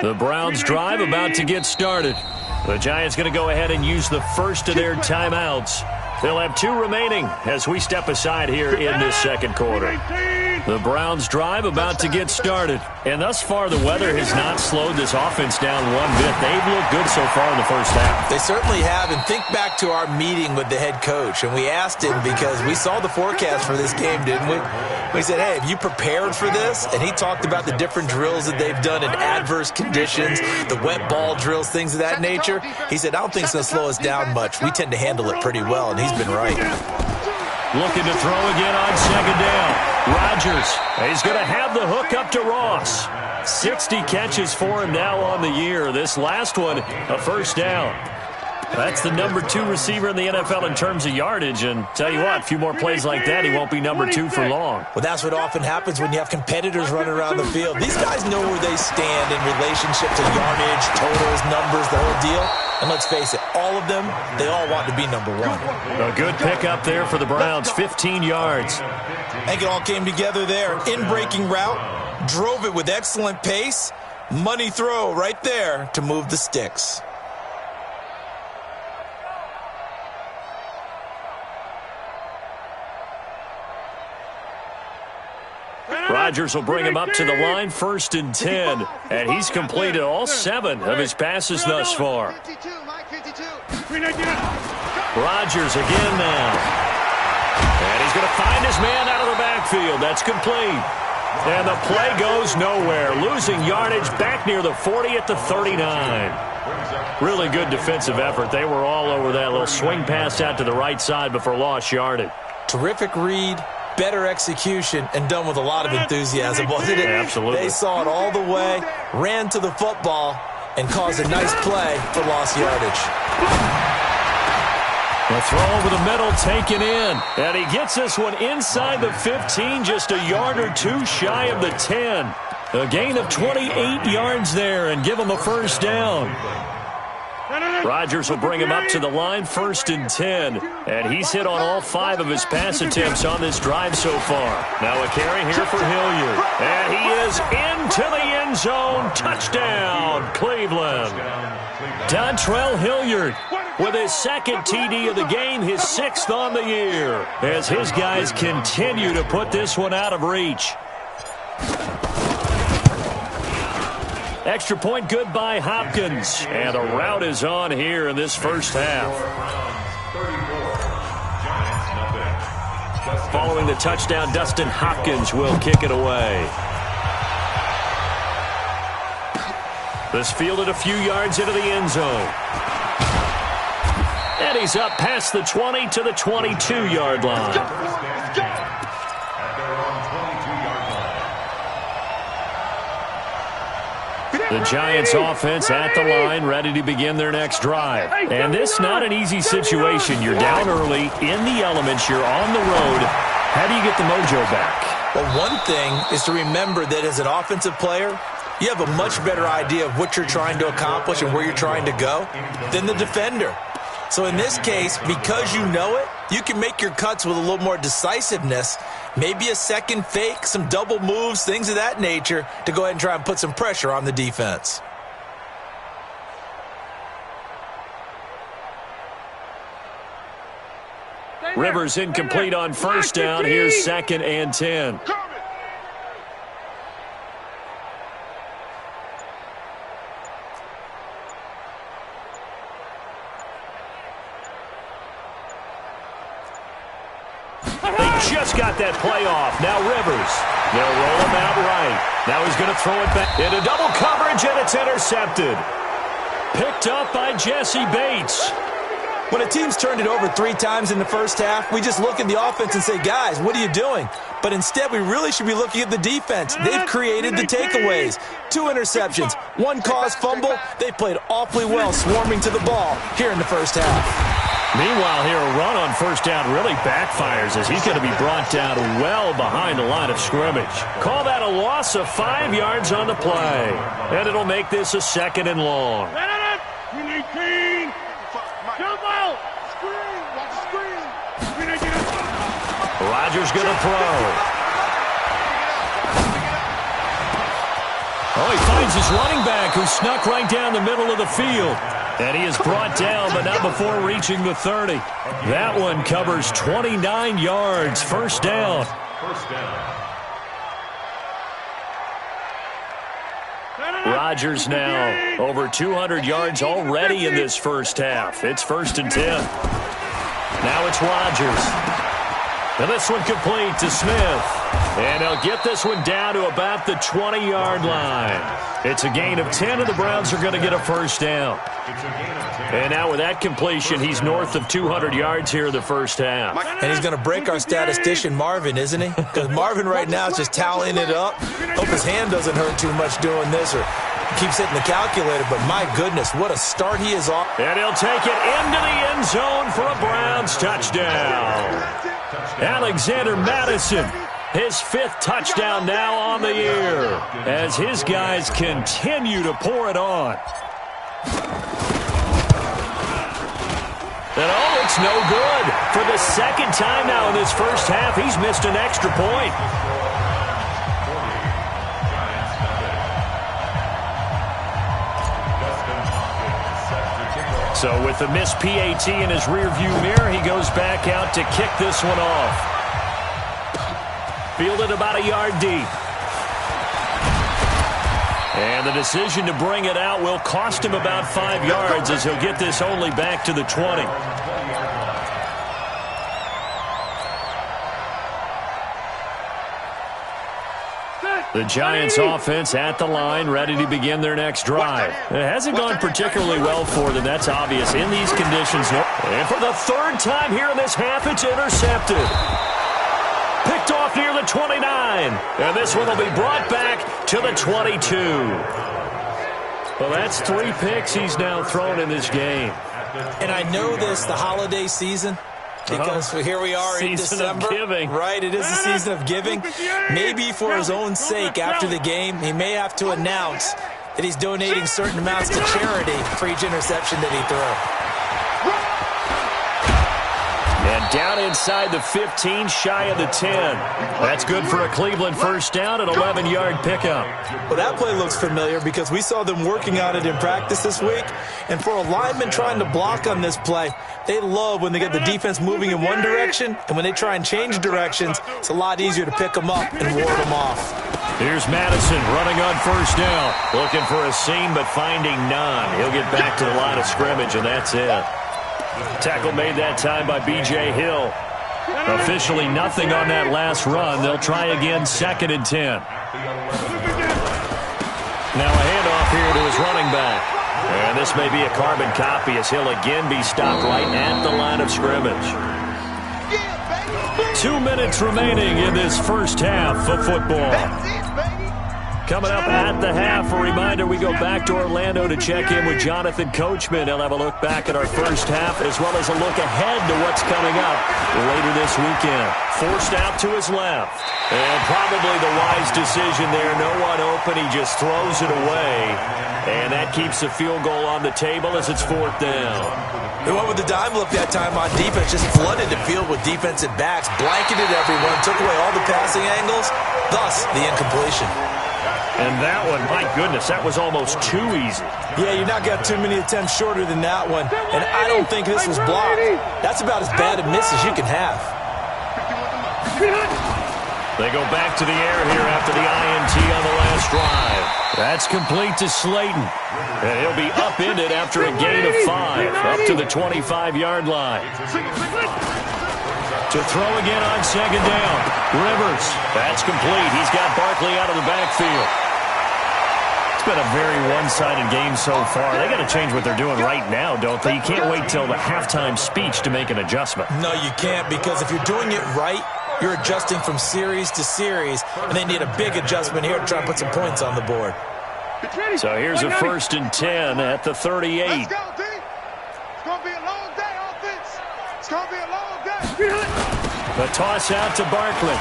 The Browns drive about to get started. The Giants going to go ahead and use the first of their timeouts. They'll have 2 remaining as we step aside here in this second quarter. The Browns drive about to get started. And thus far, the weather has not slowed this offense down one bit. They've looked good so far in the first half. They certainly have. And think back to our meeting with the head coach. And we asked him because we saw the forecast for this game, didn't we? We said, hey, have you prepared for this? And he talked about the different drills that they've done in adverse conditions, the wet ball drills, things of that nature. He said, I don't think it's going to slow us down much. We tend to handle it pretty well, and he's been right. Looking to throw again on second down. Rodgers, he's going to have the hook up to Ross. 60 catches for him now on the year. This last one, a first down. That's the number 2 receiver in the NFL in terms of yardage. And tell you what, a few more plays like that, he won't be number 2 for long. Well, that's what often happens when you have competitors running around the field. These guys know where they stand in relationship to yardage, totals, numbers, the whole deal. And let's face it, all of them, they all want to be number 1. A good pickup there for the Browns, 15 yards. I think it all came together there. In-breaking route, drove it with excellent pace. Money throw right there to move the sticks. Rodgers will bring him up to the line, 1st and 10. And he's completed all 7 of his passes thus far. Rodgers again now. And he's going to find his man out of the backfield. That's complete. And the play goes nowhere. Losing yardage back near the 40 at the 39. Really good defensive effort. They were all over that little swing pass out to the right side before lost yardage. Terrific read. better execution and done with a lot of enthusiasm, wasn't it? Absolutely. They saw it all the way, ran to the football, and caused a nice play for lost yardage. The throw over the middle taken in. And he gets this one inside the 15, just a yard or two shy of the 10. A gain of 28 yards there and give him a first down. Rodgers will bring him up to the line, 1st and 10. And he's hit on all 5 of his pass attempts on this drive so far. Now a carry here for Hilliard. And he is into the end zone. Touchdown, Cleveland. Dontrell Hilliard with his 2nd TD of the game, his 6th on the year, as his guys continue to put this one out of reach. Extra point good by Hopkins. And a rout is on here in this first half. Following the touchdown, Dustin Hopkins will kick it away. This fielded a few yards into the end zone. And he's up past the 20 to the 22-yard line. The Giants offense at the line, ready to begin their next drive. And this not an easy situation. You're down early, in the elements, you're on the road. How do you get the mojo back? Well, one thing is to remember that as an offensive player, you have a much better idea of what you're trying to accomplish and where you're trying to go than the defender. So in this case, because you know it, you can make your cuts with a little more decisiveness, maybe a second fake, some double moves, things of that nature, to go ahead and try and put some pressure on the defense. Rivers incomplete on first down. Here's 2nd and 10. Just got that play off. Now Rivers. They'll roll him out right. Now he's going to throw it back into double coverage, and it's intercepted. Picked up by Jesse Bates. When a team's turned it over 3 times in the first half, we just look at the offense and say, guys, what are you doing? But instead, we really should be looking at the defense. They've created the takeaways. 2 interceptions, 1 caused fumble. They played awfully well swarming to the ball here in the first half. Meanwhile, here a run on first down really backfires as he's going to be brought down well behind the line of scrimmage. Call that a loss of 5 yards on the play. And it'll make this a 2nd and long. Rodgers going to throw. Oh, he finds his running back who snuck right down the middle of the field. And he is brought down, but not before reaching the 30. That one covers 29 yards. First down. Rodgers now over 200 yards already in this first half. It's 1st and 10. Now it's Rodgers. And this one complete to Smith. And they'll get this one down to about the 20-yard line. It's a gain of 10, and the Browns are going to get a first down. And now with that completion, he's north of 200 yards here in the first half. And he's going to break our statistician, Marvin, isn't he? Because Marvin right now is just tallying it up. Hope his hand doesn't hurt too much doing this or keeps hitting the calculator. But my goodness, what a start he is off. And he'll take it into the end zone for a Browns touchdown. Alexander Madison, his 5th touchdown now on the year as his guys continue to pour it on. And oh, it's no good. For the 2nd time now in this first half, he's missed an extra point. So with the missed PAT in his rearview mirror, he goes back out to kick this one off. Fielded about a yard deep. And the decision to bring it out will cost him about 5 yards as he'll get this only back to the 20. The Giants offense at the line, ready to begin their next drive. It hasn't gone particularly well for them, that's obvious, in these conditions. And for the 3rd time here in this half, it's intercepted. Picked off near the 29. And this one will be brought back to the 22. Well, that's 3 picks he's now thrown in this game. And I know this, the holiday season, because here we are in December. Season of giving. Right, it is a season of giving. Maybe for his own sake, after the game, he may have to announce that he's donating certain amounts to charity for each interception that he threw. And down inside the 15, shy of the 10. That's good for a Cleveland first down, an 11-yard pickup. Well, that play looks familiar because we saw them working on it in practice this week. And for a lineman trying to block on this play, they love when they get the defense moving in one direction, and when they try and change directions, it's a lot easier to pick them up and ward them off. Here's Madison running on first down. Looking for a seam, but finding none. He'll get back to the line of scrimmage, and that's it. Tackle made that time by B.J. Hill. Officially nothing on that last run. They'll try again, 2nd and 10. Now a handoff here to his running back. And this may be a carbon copy as he'll again be stopped right at the line of scrimmage. 2 minutes remaining in this first half of football. Coming up at the half, a reminder, we go back to Orlando to check in with Jonathan Coachman. He'll have a look back at our first half as well as a look ahead to what's coming up later this weekend. Forced out to his left. And probably the wise decision there. No one open. He just throws it away. And that keeps the field goal on the table as it's 4th down. They went with the dime look that time on defense, just flooded the field with defensive backs, blanketed everyone, took away all the passing angles, thus the incompletion. And that one, my goodness, that was almost too easy. Yeah, you're not got too many attempts shorter than that one. And I don't think this was blocked. That's about as bad a miss as you can have. They go back to the air here after the INT on the last drive. That's complete to Slayton. And he'll be upended after a gain of 5, up to the 25-yard line. To throw again on 2nd down. Rivers, that's complete. He's got Barkley out of the backfield. It's been a very one-sided game so far. They got to change what they're doing right now, don't they? You can't wait till the halftime speech to make an adjustment. No, you can't, because if you're doing it right, you're adjusting from series to series, and they need a big adjustment here to try and put some points on the board. So here's a 1st and 10 at the 38. Let's go, D. It's going to be a long day, offense. It's going to be a long day. The toss out to Barkley.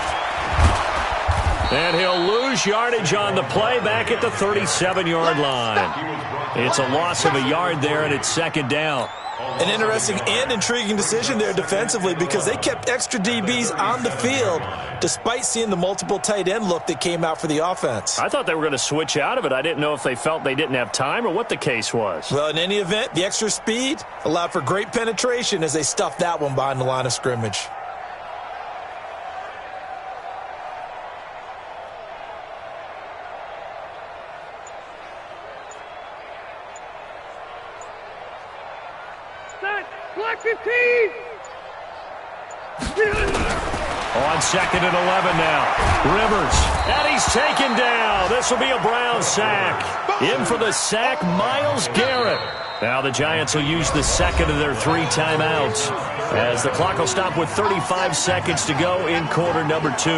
And he'll lose yardage on the play back at the 37-yard line. It's a loss of a yard there, and it's 2nd down. An interesting and intriguing decision there defensively because they kept extra DBs on the field despite seeing the multiple tight end look that came out for the offense. I thought they were going to switch out of it. I didn't know if they felt they didn't have time or what the case was. Well, in any event, the extra speed allowed for great penetration as they stuffed that one behind the line of scrimmage. Black 15. On 2nd and 11 now. Rivers. And he's taken down. This will be a Brown sack. In for the sack, Myles Garrett. Now the Giants will use the 2nd of their 3 timeouts as the clock will stop with 35 seconds to go in quarter number 2.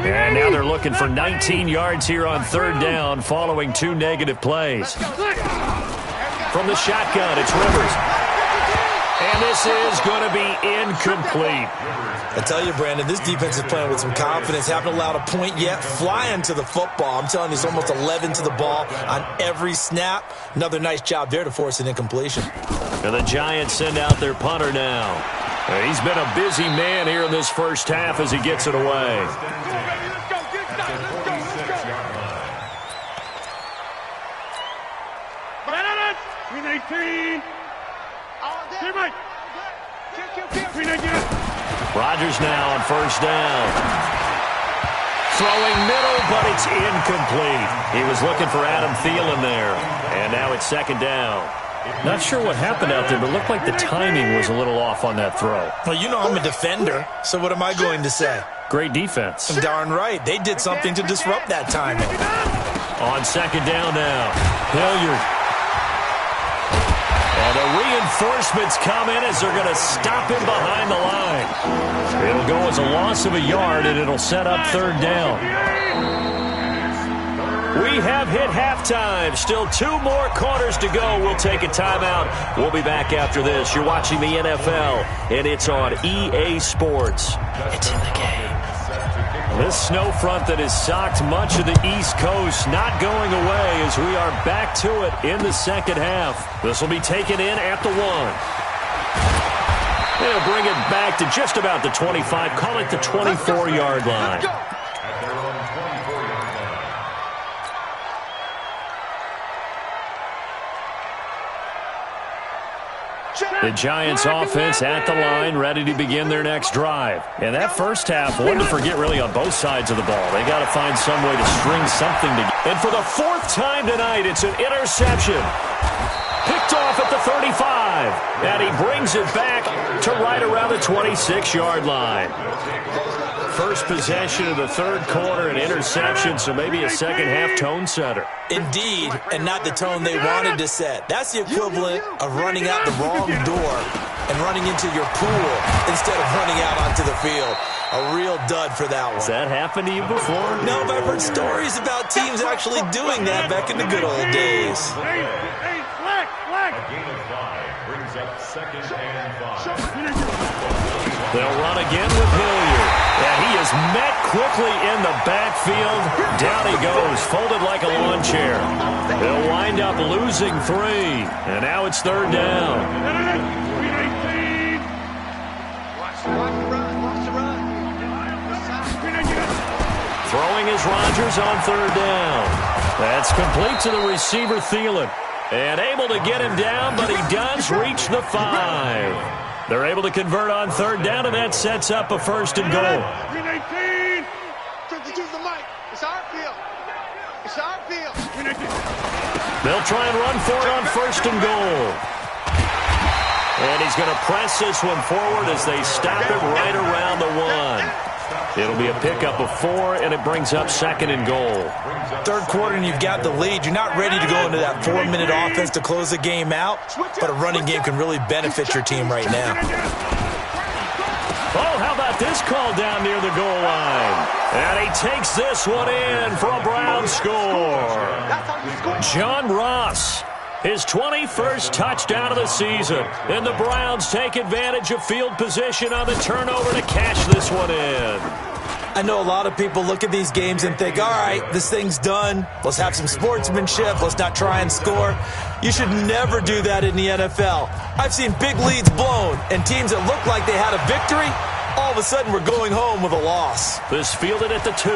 And now they're looking for 19 yards here on 3rd down following 2 negative plays. From the shotgun, it's Rivers. And this is going to be incomplete. I tell you, Brandon, this defense is playing with some confidence. Haven't allowed a point yet. Flying to the football. I'm telling you, it's almost 11 to the ball on every snap. Another nice job there to force an incompletion. And the Giants send out their punter now. He's been a busy man here in this first half as he gets it away. Rodgers now on 1st down. Throwing middle, but it's incomplete. He was looking for Adam Thielen there. And now it's 2nd down. Not sure what happened out there, but it looked like the timing was a little off on that throw. Well, you know I'm a defender, so what am I going to say? Great defense. Darn right. They did something to disrupt that timing. On 2nd down now. Hilliard. And the reinforcements come in as they're going to stop him behind the line. It'll go as a loss of a yard, and it'll set up third down. We have hit halftime. Still 2 more quarters to go. We'll take a timeout. We'll be back after this. You're watching the NFL, and it's on EA Sports. It's in the game. This snow front that has socked much of the East Coast not going away as we are back to it in the second half. This will be taken in at the 1. They'll bring it back to just about the 25. Call it the 24-yard line. At their own 24-yard line. The Giants offense at the line, ready to begin their next drive. And that first half, one to forget really on both sides of the ball. They got to find some way to string something together. And for the 4th time tonight, it's an interception. Picked off at the 35. And he brings it back to right around the 26-yard line. First possession of the third quarter, an interception, so maybe a second-half tone setter. Indeed, and not the tone they wanted to set. That's the equivalent of running out the wrong door and running into your pool instead of running out onto the field. A real dud for that one. Has that happened to you before? No, but I've heard stories about teams actually doing that back in the good old days. A gain of 5 brings up 2nd and 5. They'll run again with Hilliard. And he is met quickly in the backfield. Down he goes, folded like a lawn chair. They'll wind up losing 3. And now it's third down. Throwing is Rodgers on third down. That's complete to the receiver, Thielen. And able to get him down, but he does reach the 5. They're able to convert on third down, and that sets up a 1st and goal. It's our field. It's our field. They'll try and run for it on 1st and goal. And he's going to press this one forward as they stop it right around the 1. It'll be a pickup of 4, and it brings up 2nd and goal. Third quarter, and you've got the lead. You're not ready to go into that 4-minute offense to close the game out, but a running game can really benefit your team right now. Oh, how about this call down near the goal line? And he takes this one in for a Brown score. John Ross, his 21st touchdown of the season. And the Browns take advantage of field position on the turnover to cash this one in. I know a lot of people look at these games and think, all right, this thing's done. Let's have some sportsmanship. Let's not try and score. You should never do that in the NFL. I've seen big leads blown, and teams that looked like they had a victory, all of a sudden we're going home with a loss. This fielded at the 2.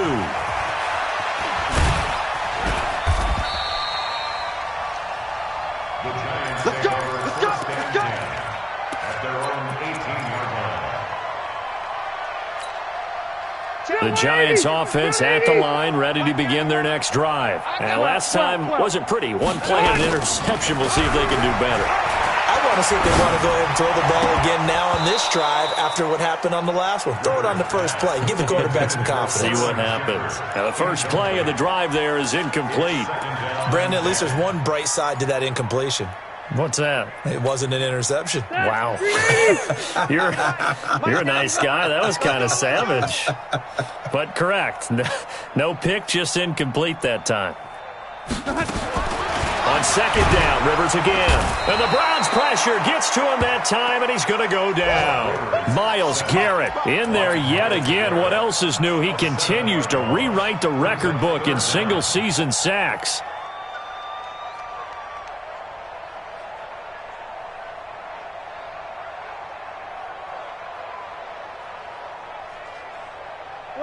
Let's go. Let's go. Let's go. At their own 18-yard line. The Giants offense at the line, ready to begin their next drive. And last time wasn't pretty. One play and an interception. We'll see if they can do better. I want to see if they want to go ahead and throw the ball again now on this drive after what happened on the last one. Throw it on the first play. Give the quarterback some confidence. See what happens. Now, the first play of the drive there is incomplete. Brandon, at least there's one bright side to that incompletion. What's that? It wasn't an interception. Wow. You're a nice guy. That was kind of savage. But correct. No pick, just incomplete that time. On second down, Rivers again. And the Browns pressure gets to him that time, and he's going to go down. Myles Garrett in there yet again. What else is new? He continues to rewrite the record book in single-season sacks.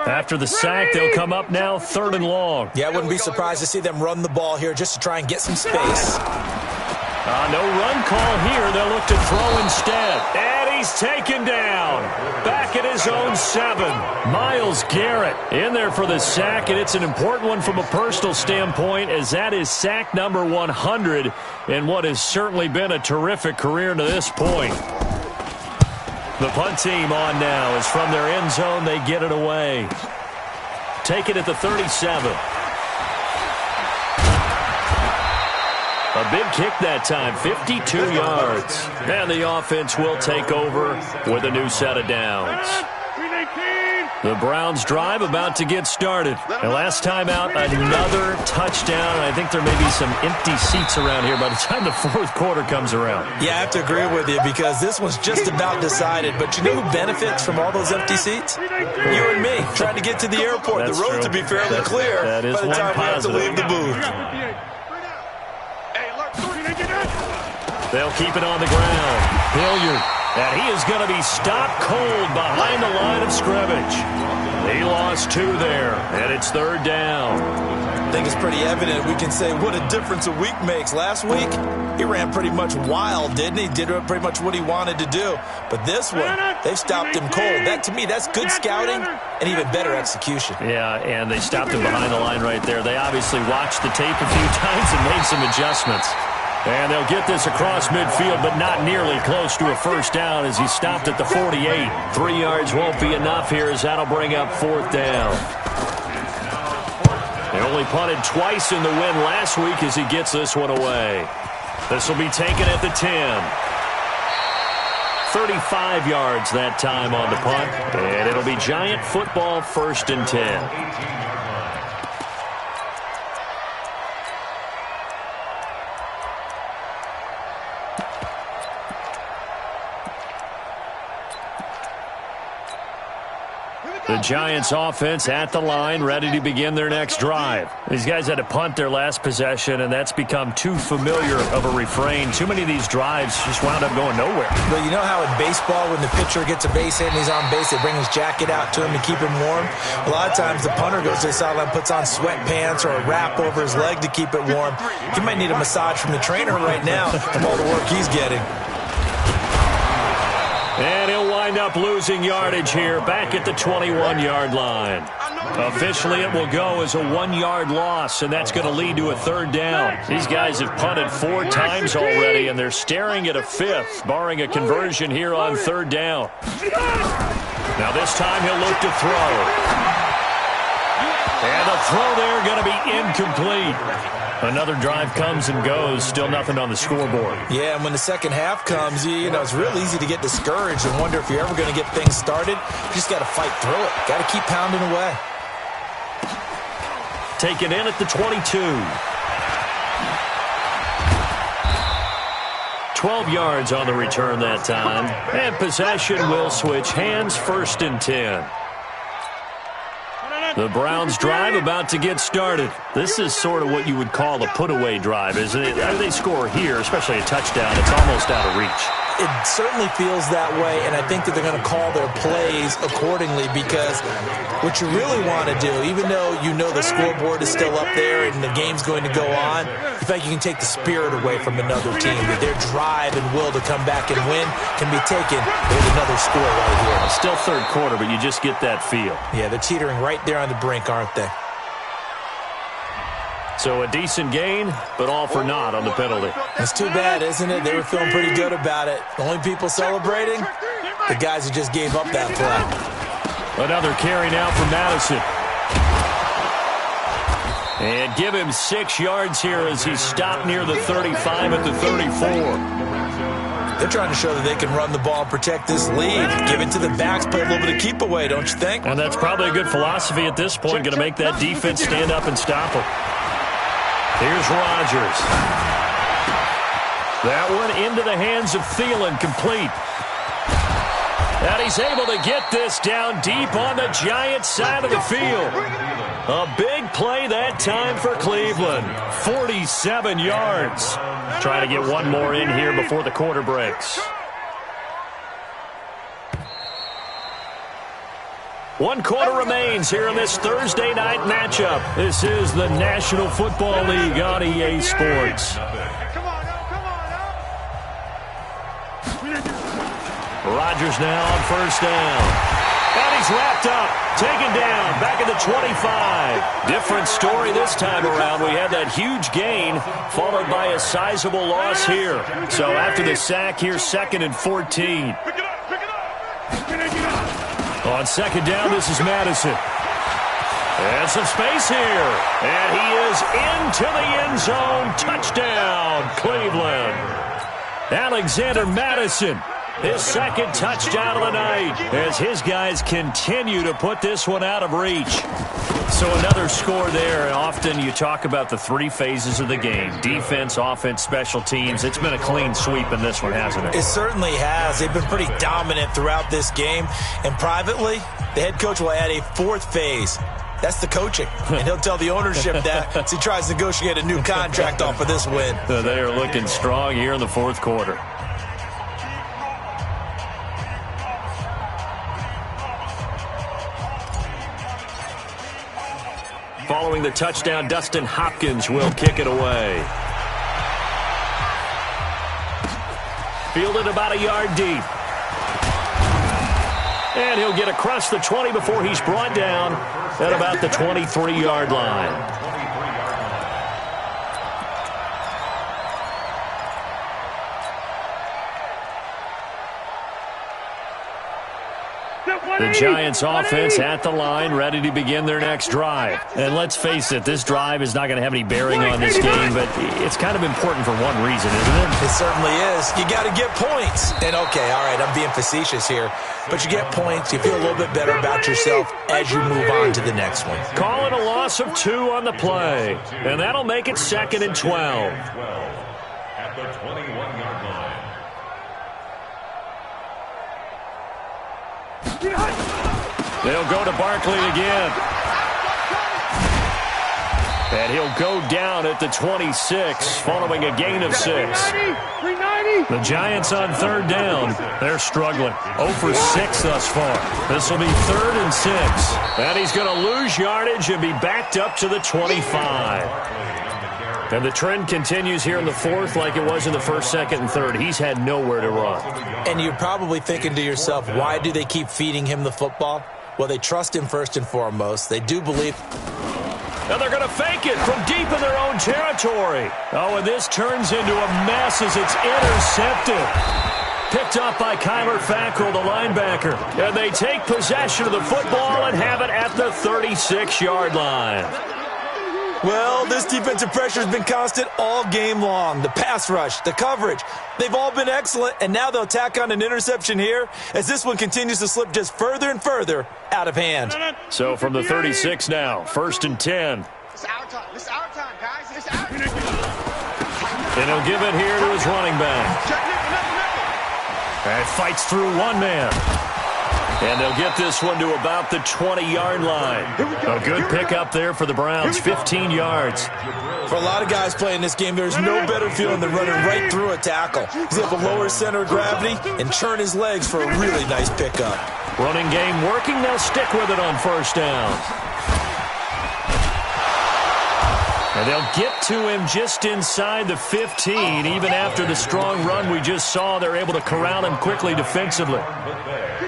After the sack, they'll come up now 3rd and long. Yeah, I wouldn't be surprised to see them run the ball here just to try and get some space. No run call here. They'll look to throw instead. And he's taken down. Back at his own 7. Myles Garrett in there for the sack, and it's an important one from a personal standpoint as that is sack number 100 in what has certainly been a terrific career to this point. The punt team on now is from their end zone. They get it away. Take it at the 37. A big kick that time, 52 yards. And the offense will take over with a new set of downs. The Browns drive about to get started. And last time out, another touchdown. I think there may be some empty seats around here by the time the fourth quarter comes around. Yeah, I have to agree with you because this one's just about decided. But you know who benefits from all those empty seats? You and me, trying to get to the airport. That's the road true. to be fairly clear That is by the one time positive. we have to leave the booth. They'll keep it on the ground. Hilliard. And he is going to be stopped cold behind the line of scrimmage. He lost 2 there, and it's third down. I think it's pretty evident. We can say what a difference a week makes. Last week, he ran pretty much wild, didn't he? Did pretty much what he wanted to do. But this one, they stopped him cold. That, to me, that's good scouting and even better execution. Yeah, and they stopped him behind the line right there. They obviously watched the tape a few times and made some adjustments. And they'll get this across midfield, but not nearly close to a first down as he stopped at the 48. 3 yards won't be enough here as that'll bring up fourth down. They only punted twice in the win last week as he gets this one away. This will be taken at the 10. 35 yards that time on the punt, and it'll be Giant football, 1st and 10. The Giants offense at the line, ready to begin their next drive. These guys had to punt their last possession, and that's become too familiar of a refrain. Too many of these drives just wound up going nowhere. But you know how in baseball, when the pitcher gets a base hit and he's on base, they bring his jacket out to him to keep him warm? A lot of times the punter goes to the sideline, puts on sweatpants or a wrap over his leg to keep it warm. He might need a massage from the trainer right now from all the work he's getting. And he'll wind up losing yardage here back at the 21-yard line. Officially, it will go as a 1-yard loss, and that's going to lead to a third down. These guys have punted 4 times already, and they're staring at a 5th, barring a conversion here on third down. Now this time he'll look to throw. And the throw there going to be incomplete. Another drive comes and goes, still nothing on the scoreboard. Yeah, and when the second half comes, you know, it's real easy to get discouraged and wonder if you're ever going to get things started. You just got to fight through it. Got to keep pounding away. Taken in at the 22. 12 yards on the return that time. And possession will switch hands, 1st and 10. The Browns drive about to get started. This is sort of what you would call a put-away drive, isn't it? As they score here, especially a touchdown, it's almost out of reach. It certainly feels that way, and I think that they're going to call their plays accordingly because what you really want to do, even though you know the scoreboard is still up there and the game's going to go on, in fact, you can take the spirit away from another team. That their drive and will to come back and win can be taken with another score right here. It's still third quarter, but you just get that feel. Yeah, they're teetering right there on the brink, aren't they? So a decent gain, but all for naught on the penalty. That's too bad, isn't it? They were feeling pretty good about it. The only people celebrating, the guys who just gave up that play. Another carry now for Madison. And give him 6 yards here as he's stopped near the 35 at the 34. They're trying to show that they can run the ball and protect this lead. Give it to the backs, play a little bit of keep away, don't you think? And that's probably a good philosophy at this point. Going to make that defense stand up and stop them. Here's Rodgers. That one into the hands of Thielen, complete. And he's able to get this down deep on the Giants side of the field. A big play that time for Cleveland. 47 yards. Trying to get one more in here before the quarter breaks. 1 quarter remains here in this Thursday night matchup. This is the National Football League on EA Sports. Rodgers now on first down. And he's wrapped up, taken down, back at the 25. Different story this time around. We had that huge gain, followed by a sizable loss here. So after the sack, here's 2nd and 14. On second down, this is Madison. And some space here. And he is into the end zone. Touchdown. Cleveland. Alexander Madison, his second touchdown of the night, as his guys continue to put this one out of reach. So another score there, and often you talk about the three phases of the game: defense, offense, special teams. It's been a clean sweep in this one, hasn't it? It certainly has. They've been pretty dominant throughout this game. And privately, the head coach will add a fourth phase. That's the coaching. And he'll tell the ownership that as he tries to negotiate a new contract off of this win. They are looking strong here in the fourth quarter. Following the touchdown, Dustin Hopkins will kick it away. Fielded about a yard deep. And he'll get across the 20 before he's brought down at about the 23-yard line. The Giants offense at the line, ready to begin their next drive. And let's face it, this drive is not going to have any bearing on this game, but it's kind of important for one reason, isn't it? It certainly is. You got to get points. And okay, all right, I'm being facetious here, but you get points, you feel a little bit better about yourself as you move on to the next one. Call it a loss of 2 on the play, and that'll make it 2nd and 12. At the 21-yard line. They'll go to Barkley again. And he'll go down at the 26, following a gain of 6. The Giants on 3rd down. They're struggling. 0 for 6 thus far. This will be 3rd and 6. And he's going to lose yardage and be backed up to the 25. And the trend continues here in the 4th like it was in the 1st, 2nd, and 3rd. He's had nowhere to run. And you're probably thinking to yourself, why do they keep feeding him the football? Well, they trust him first and foremost. They do believe. And they're going to fake it from deep in their own territory. Oh, and this turns into a mess as it's intercepted. Picked up by Kyler Fackrell, the linebacker. And they take possession of the football and have it at the 36-yard line. Well, this defensive pressure has been constant all game long. The pass rush, the coverage, they've all been excellent, and now they'll tack on an interception here as this one continues to slip just further and further out of hand. So from the 36 now, 1st and 10. It's our time. It's our time, guys. It's our time. And he'll give it here to his running back. And fights through one man. And they'll get this one to about the 20-yard line. A good pickup there for the Browns, 15 yards. For a lot of guys playing this game, there's no better feeling than running right through a tackle. He's able to lower his center of gravity and churn his legs for a really nice pickup. Running game working. They'll stick with it on 1st down. And they'll get to him just inside the 15. Even after the strong run we just saw, they're able to corral him quickly defensively.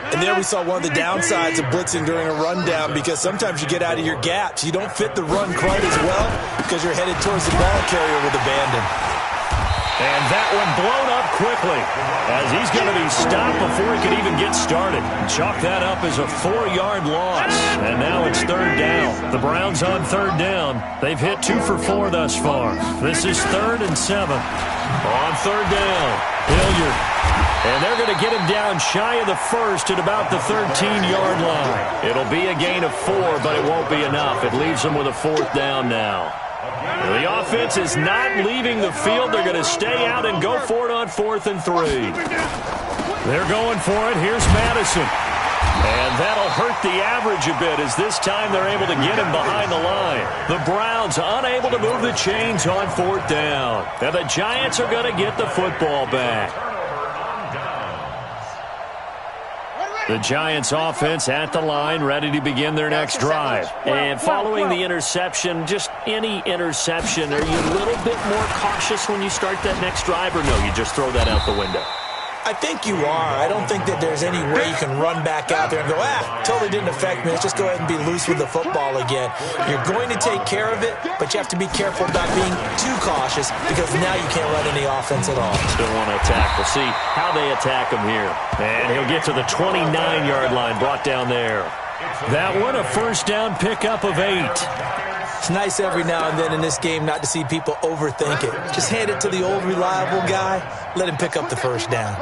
And there we saw one of the downsides of blitzing during a rundown, because sometimes you get out of your gaps. You don't fit the run quite as well because you're headed towards the ball carrier with abandon. And that one blown up quickly as he's going to be stopped before he can even get started. Chalk that up as a 4-yard loss. And now it's 3rd down. The Browns on 3rd down. They've hit 2 for 4 thus far. This is 3rd and 7. On 3rd down, Hilliard. And they're going to get him down shy of the 1st at about the 13-yard line. It'll be a gain of 4, but it won't be enough. It leaves them with a 4th down now. The offense is not leaving the field. They're going to stay out and go for it on 4th and 3. They're going for it. Here's Madison. And that'll hurt the average a bit as this time they're able to get him behind the line. The Browns unable to move the chains on 4th down. And the Giants are going to get the football back. The Giants offense at the line, ready to begin their next drive. And following the interception, just any interception, are you a little bit more cautious when you start that next drive, or no, you just throw that out the window? I think you are. I don't think that there's any way you can run back out there and go, totally didn't affect me. Let's just go ahead and be loose with the football again. You're going to take care of it, but you have to be careful about being too cautious because now you can't run any offense at all. Still want to attack. We'll see how they attack him here. And he'll get to the 29-yard line, brought down there. That one, a 1st down pickup of 8. It's nice every now and then in this game not to see people overthink it. Just hand it to the old reliable guy. Let him pick up the first down.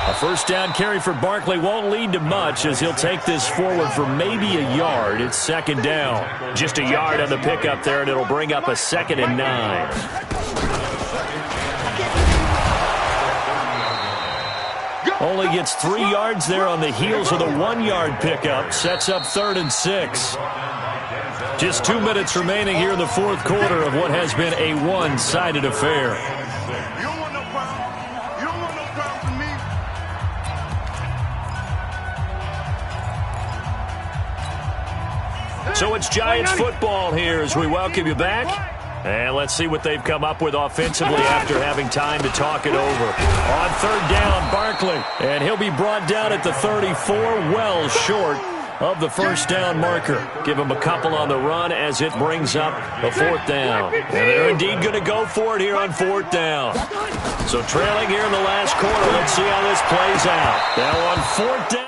A first down carry for Barkley won't lead to much as he'll take this forward for maybe a yard. It's second down. Just a yard on the pickup there, and it'll bring up a 2nd and 9. Only gets 3 yards there on the heels of the 1-yard pickup. Sets up 3rd and 6. Just 2 minutes remaining here in the fourth quarter of what has been a one-sided affair. You don't want no problem. You don't want no problem from me. So it's Giants football here as we welcome you back. And let's see what they've come up with offensively after having time to talk it over. On 3rd down, Barkley. And he'll be brought down at the 34, well short of the first down marker. Give him a couple on the run as it brings up a 4th down. And they're indeed going to go for it here on 4th down. So trailing here in the last quarter. Let's see how this plays out. Now on 4th down.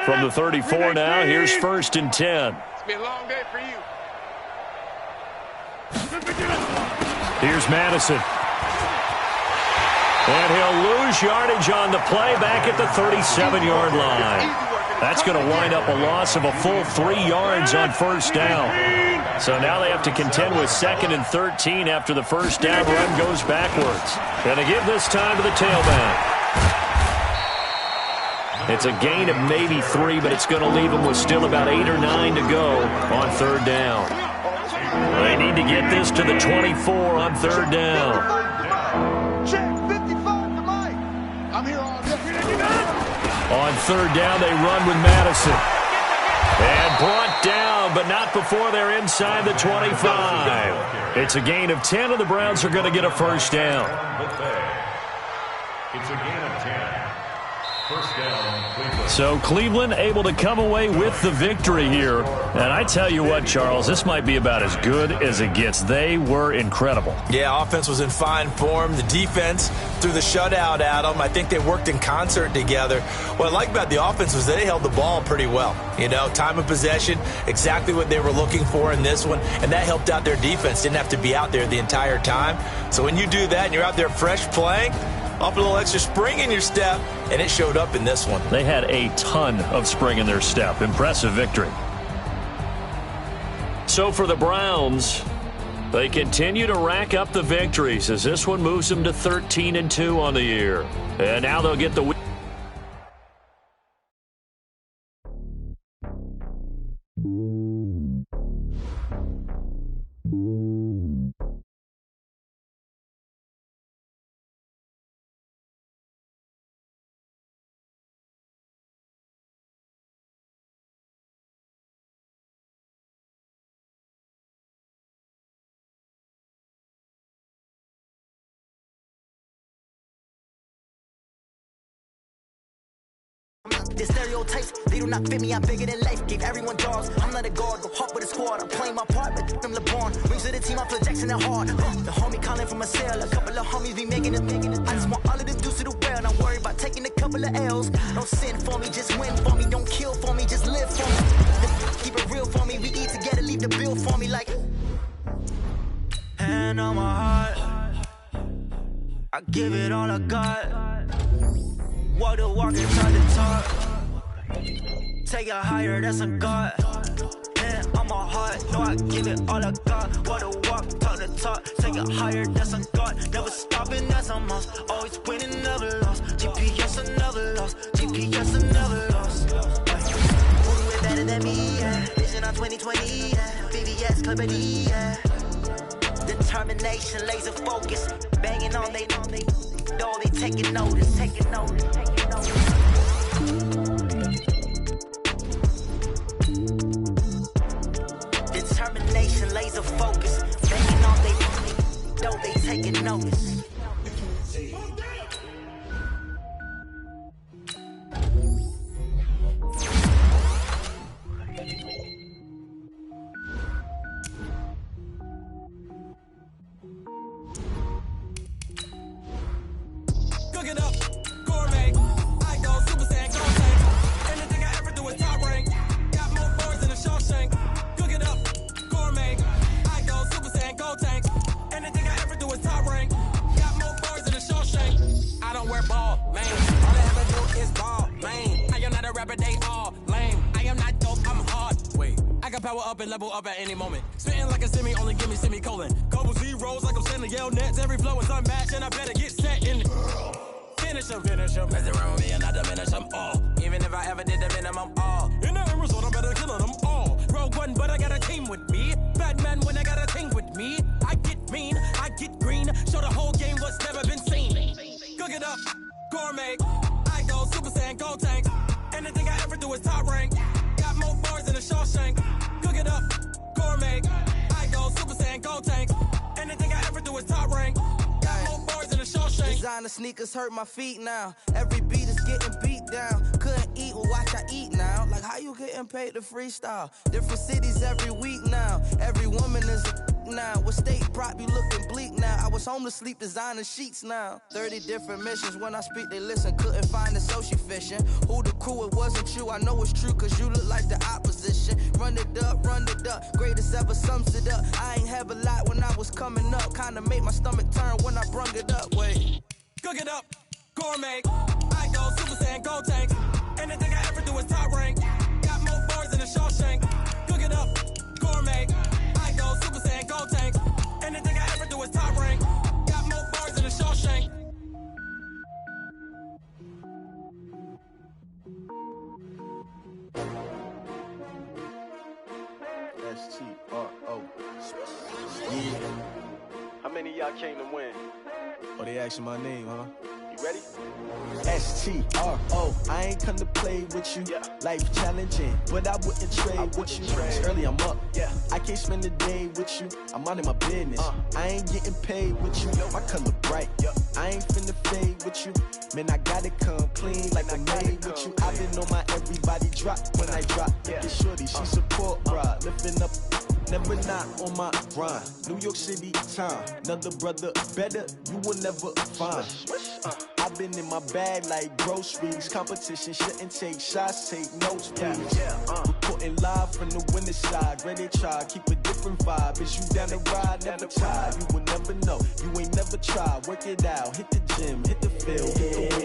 From the 34 now, here's 1st and 10. It's been a long day for you. Here's Madison. And he'll lose yardage on the play back at the 37-yard line. That's going to wind up a loss of a full 3 yards on 1st down. So now they have to contend with 2nd and 13 after the first down run goes backwards. And to give this time to the tailback. It's a gain of maybe 3, but it's going to leave them with still about 8 or 9 to go on 3rd down. They need to get this to the 24 on 3rd down. Check 55 to Mike. I'm here all day. On 3rd down, they run with Madison. And brought down, but not before they're inside the 25. It's a gain of 10, and the Browns are going to get a first down. It's a gain of 10. First down, Cleveland. So Cleveland able to come away with the victory here. And I tell you what, Charles, this might be about as good as it gets. They were incredible. Yeah, offense was in fine form. The defense threw the shutout at them. I think they worked in concert together. What I like about the offense was they held the ball pretty well. You know, time of possession, exactly what they were looking for in this one. And that helped out their defense. Didn't have to be out there the entire time. So when you do that and you're out there fresh playing, up a little extra spring in your step, and it showed up in this one. They had a ton of spring in their step. Impressive victory. So for the Browns, they continue to rack up the victories as this one moves them to 13-2 on the year. And now they'll get the win. The stereotypes, they do not fit me, I'm bigger than life. Gave everyone dogs, I'm not a guard. Go hard with a squad, I'm playing my part, but them LeBron. Rings to the team, I feel Jackson and hard. The homie calling from a cell, a couple of homies be making it. I just want all of them dudes to the well, not worry about taking a couple of L's. Don't sin for me, just win for me. Don't kill for me, just live for me. Keep it real for me, we eat together, leave the bill for me like. Hand on my heart, I give it all I got. Walk the walk and try to talk. Take it higher, that's a God. Man, on my heart, no, I give it all I got. Walk the walk, talk the talk. Take it higher, that's a God. Never stopping, that's a must. Always winning, never lost. GPS, I never lost. GPS, I never lost. Who do it better than me, yeah. Vision on 2020, yeah. VVS, Clarity, yeah. Determination, laser focus. Banging on they door, they taking notice, taking notice, taking notice. focus. Making all they though they taking notice. Cook it up, gourmet. I go Super Saiyan, go tank. Anything I ever do is top rank. Got more boards than a Shawshank. Cook it up, gourmet. I go Super Saiyan, go tank. Anything I ever do is top rank. Got more boards than a Shawshank. I don't wear ball, man. All I ever do is ball, man. I am not a rapper, they all lame. I am not dope, I'm hard. Wait, I can power up and level up at any moment. Spitting like a semi, only give me semicolon. Couple zeros like I'm sending yell nets. Every flow is unmatched and I better get set in. Finish them. Mess around with me and I diminish them all. Even if I ever did the minimum all. In the end result, I better kill them all. Rogue One, but I got a team with me. Batman when I got a thing with me. I get mean, I get green. Show the whole game what's never been seen. Cook it up, gourmet. I go Super Saiyan, go tank. Anything I ever do is top rank. Got more bars than a Shawshank. Cook it up, gourmet. I go Super Saiyan, go tank. Anything I ever do is top rank. Got more bars than a Shawshank. Designer sneakers hurt my feet now. Every beat is getting beat down. Couldn't eat, well watch I eat now. Like how you getting paid to freestyle? Different cities every week now. Every woman is a now. What state prop you looking bleak now? I was home to sleep designer sheets now. 30 different missions. When I speak they listen. Couldn't find it so she fishing. Who the crew? It wasn't you. I know it's true cause you look like the opposition. Run it up. Greatest ever sums it up. I ain't have a lot when I was coming up. Kinda made my stomach turn when I brung it up. Wait. Cook it up, gourmet. I go Super Saiyan, go tank. Anything I ever do is top rank. Got more bars than a Shawshank. Cook it up, gourmet. I go Super Saiyan, go tank. Anything I ever do is top rank. Got more bars than a Shawshank. S-T-R-O. Yeah. How many of y'all came to win? Oh, they asking my name, huh? You ready? S-T-R-O. I ain't come to play with you. Yeah. Life challenging, but I wouldn't trade with you. It's early, I'm up. Yeah. I can't spend the day with you. I'm minding my business. I ain't getting paid with you. My color bright. I ain't finna fade with you. Man, I gotta come clean like I made with you. I've been on my everybody drop when I drop. Yeah. It's shorty, she support, bruh. Lifting up. Never not on my grind. New York City time. Another brother better, you will never find. I've been in my bag like groceries. Competition shouldn't take shots, take notes, please. Reporting live from the winning side. Ready to try, keep a different vibe. Is you down the ride? Never tired. You will never know. You ain't never tried. Work it out. Hit the gym, hit the field.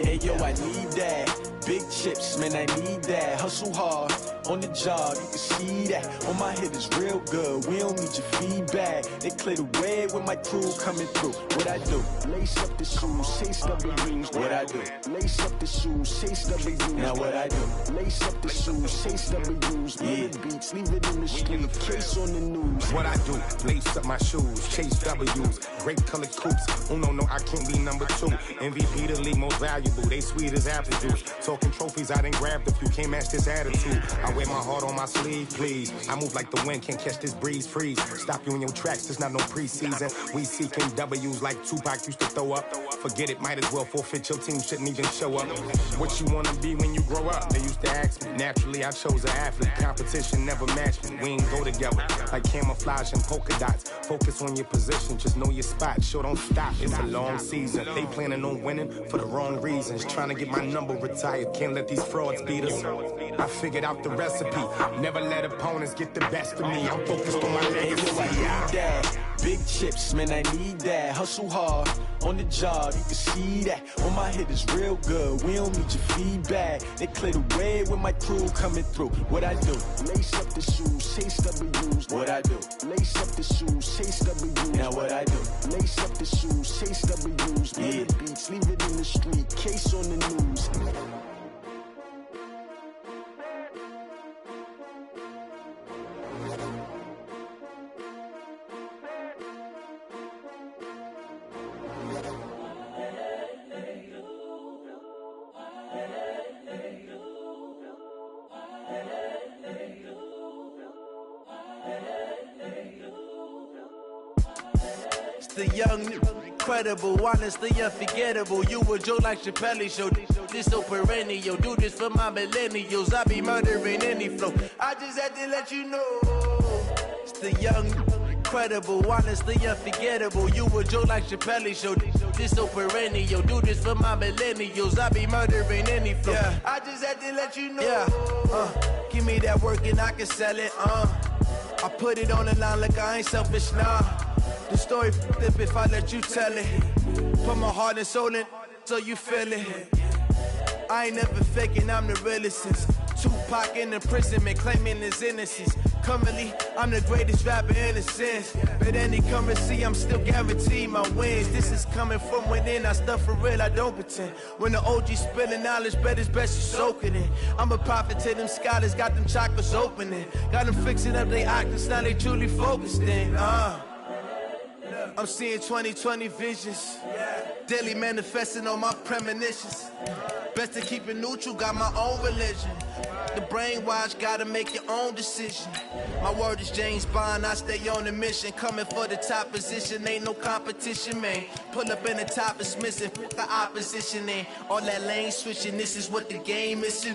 Hey yo, I need that. Big chips, man, I need that. Hustle hard on the job, you can see that. On my head is real good. We don't need your feedback. They clear the way with my crew coming through. What I do? Lace up the shoes, chase W's. What I do? Lace up the shoes, chase W's. Now what I do? Lace up the shoes, chase W's. Yeah. Beats, leave it in the street. Case on the news. What I do? Lace up my shoes, chase W's. Great colored coops. Oh no, I can't be number 2. MVP the league most valuable. They sweet as apple juice. Talking trophies, I didn't grab the few. Can't match this attitude. I wear my heart on my sleeve, please. I move like the wind, can't catch this breeze, freeze. Stop you in your tracks, there's not no preseason. We seeking W's like Tupac used to throw up. Forget it, might as well forfeit, your team shouldn't even show up. What you wanna be when you grow up? They used to ask me. Naturally, I chose an athlete. Competition never matched me. We ain't go together. Like camouflage and polka dots. Focus on your position, just know your spot. Sure, don't stop, it's a long season. They planning on winning for the wrong reasons. Trying to get my number retired, can't let these frauds beat us. I figured out the recipe. Never let opponents get the best of me. I'm focused on my legacy. Big chips, man, I need that. Hustle hard on the job, you can see that. On my head is real good. We don't need your feedback. They clear the way with my crew coming through. What I do? Lace up the shoes, chase W's. What I do? Lace up the shoes, chase W's. Now what I do? Lace up the shoes, chase W's. Yeah. Beats, leave it in the street. Case on the news. the young, incredible, honestly unforgettable. You a joke like Chappelle Show. This so perennial. Do this for my millennials. I be murdering any flow. I just had to let you know. It's the young, incredible, honestly unforgettable. You a joke like Chappelle Show. This so perennial. Do this for my millennials. I be murdering any flow. Yeah. I just had to let you know. Yeah. Give me that work and I can sell it. I put it on the line like I ain't selfish, nah. The story flip if I let you tell it. Put my heart and soul in so you feel it. I ain't never faking, I'm the realest since Tupac in imprisonment, claiming his innocence. Currently, I'm the greatest rapper in a sense. But any currency, I'm still guaranteed my wins. This is coming from within, I stuff for real, I don't pretend. When the OG spilling knowledge, bet it's best you soak it in. I'm a prophet to them scholars, got them chakras opening. Got them fixing up their octaves, now they truly focused in. I'm seeing 2020 visions. Daily manifesting on my premonitions. Best to keep it neutral, got my own religion. The brainwash, gotta make your own decision. My word is James Bond, I stay on a mission. Coming for the top position, ain't no competition, man. Pull up in the top is missing, put the opposition in. All that lane switching, this is what the game is.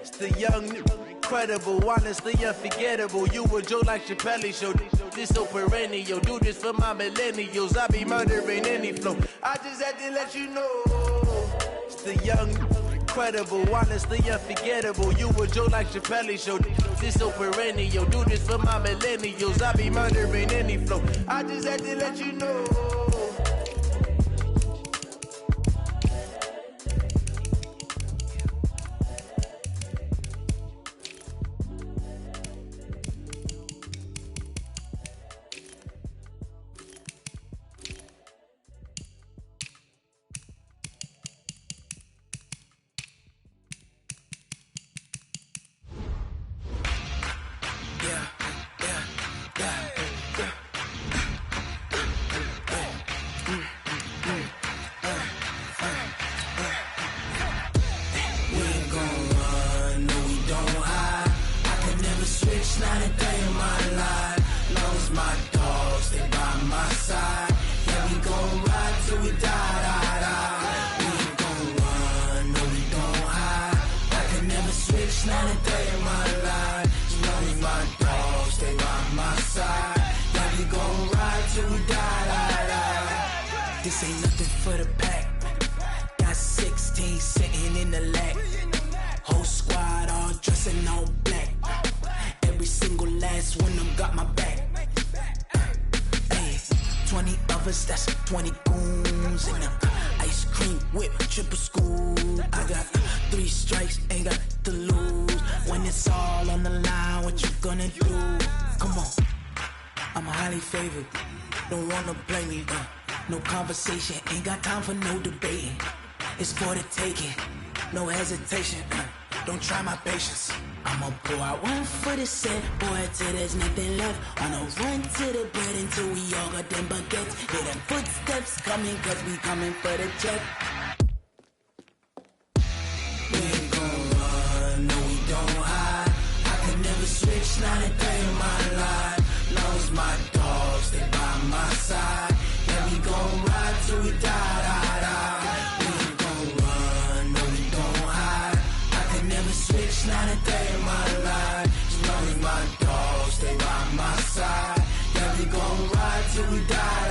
It's the young, incredible, honestly unforgettable. You a joke like Chappelle Show. This so perennial. Do this for my millennials. I be murdering any flow. I just had to let you know. It's the young, incredible, honestly unforgettable. You a joke like Chappelle Show. This so perennial. Do this for my millennials. I be murdering any flow. I just had to let you know. This ain't nothing for the pack. Got 16 sitting in the lap. Whole squad all dressing all black. Every single last one of them got my back. Hey, 20 of us, that's 20 goons in the ice cream whip, triple school. I got 3 strikes, ain't got to lose. When it's all on the line, what you gonna do? Come on, I'm highly favored. Don't wanna blame me, no conversation, ain't got time for no debating. It's for the taking, no hesitation, don't try my patience. I'ma pour out one for the set, boy, till there's nothing left. On a run to the bread until we all got them baguettes. Hear them footsteps coming, cause we coming for the check. We ain't gon' run, no we don't hide. I can never switch, not a day in my life. Long as my dogs, they by my side. Yeah, we gon' ride till we die. We ain't gon' run, no we don't hide. I can never switch, not a day in my life. As long as my dogs, they by my side. Yeah, we gon' ride till we die.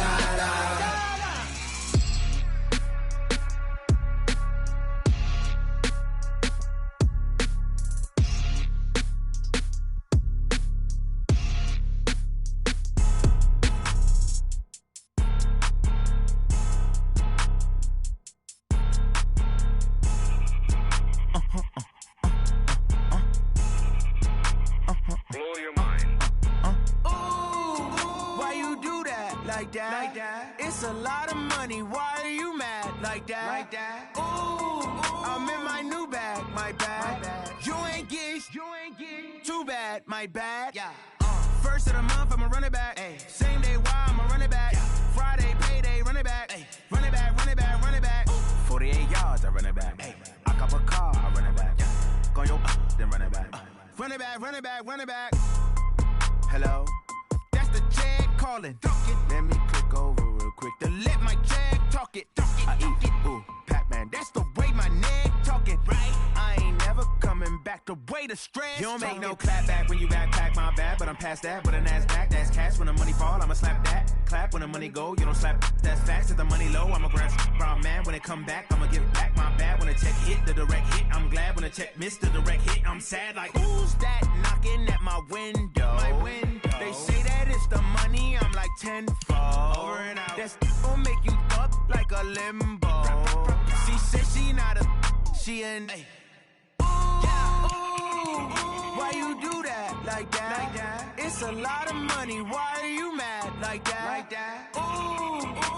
Blow your mind. Why you do that? Like that? It's a lot of money. Why are you mad? Like that? Ooh, I'm in my new bag. My bad. You ain't get too bad. My bad. Yeah. First of the month, I'ma run it back. Ay. Same day, why I'ma run it back. Yeah. Friday, payday, run it back. Ay. Run it back, run it back, run it back. 48 yards, I run it back. Ay. I cop a car, I run it back. Yeah. Go yo, then run it back. Run it back, run it back, run it back. Hello? That's the Chad calling. Let me click over the stress. You don't make no clap back when you backpack, my bad, but I'm past that. But a NASDAQ, that's cash. When the money fall, I'ma slap that. Clap when the money go, you don't slap. That's facts. If the money low, I'ma grab brown man. When it come back, I'ma give back my bad. When the check hit, the direct hit, I'm glad. When the check missed the direct hit, I'm sad. Like, who's that knocking at my window? They say that it's the money, I'm like tenfold. Over and out. That's gon' make you up like a limbo. She said she not a, she an. Ooh, why you do that like that? It's a lot of money. Why are you mad like that? Ooh,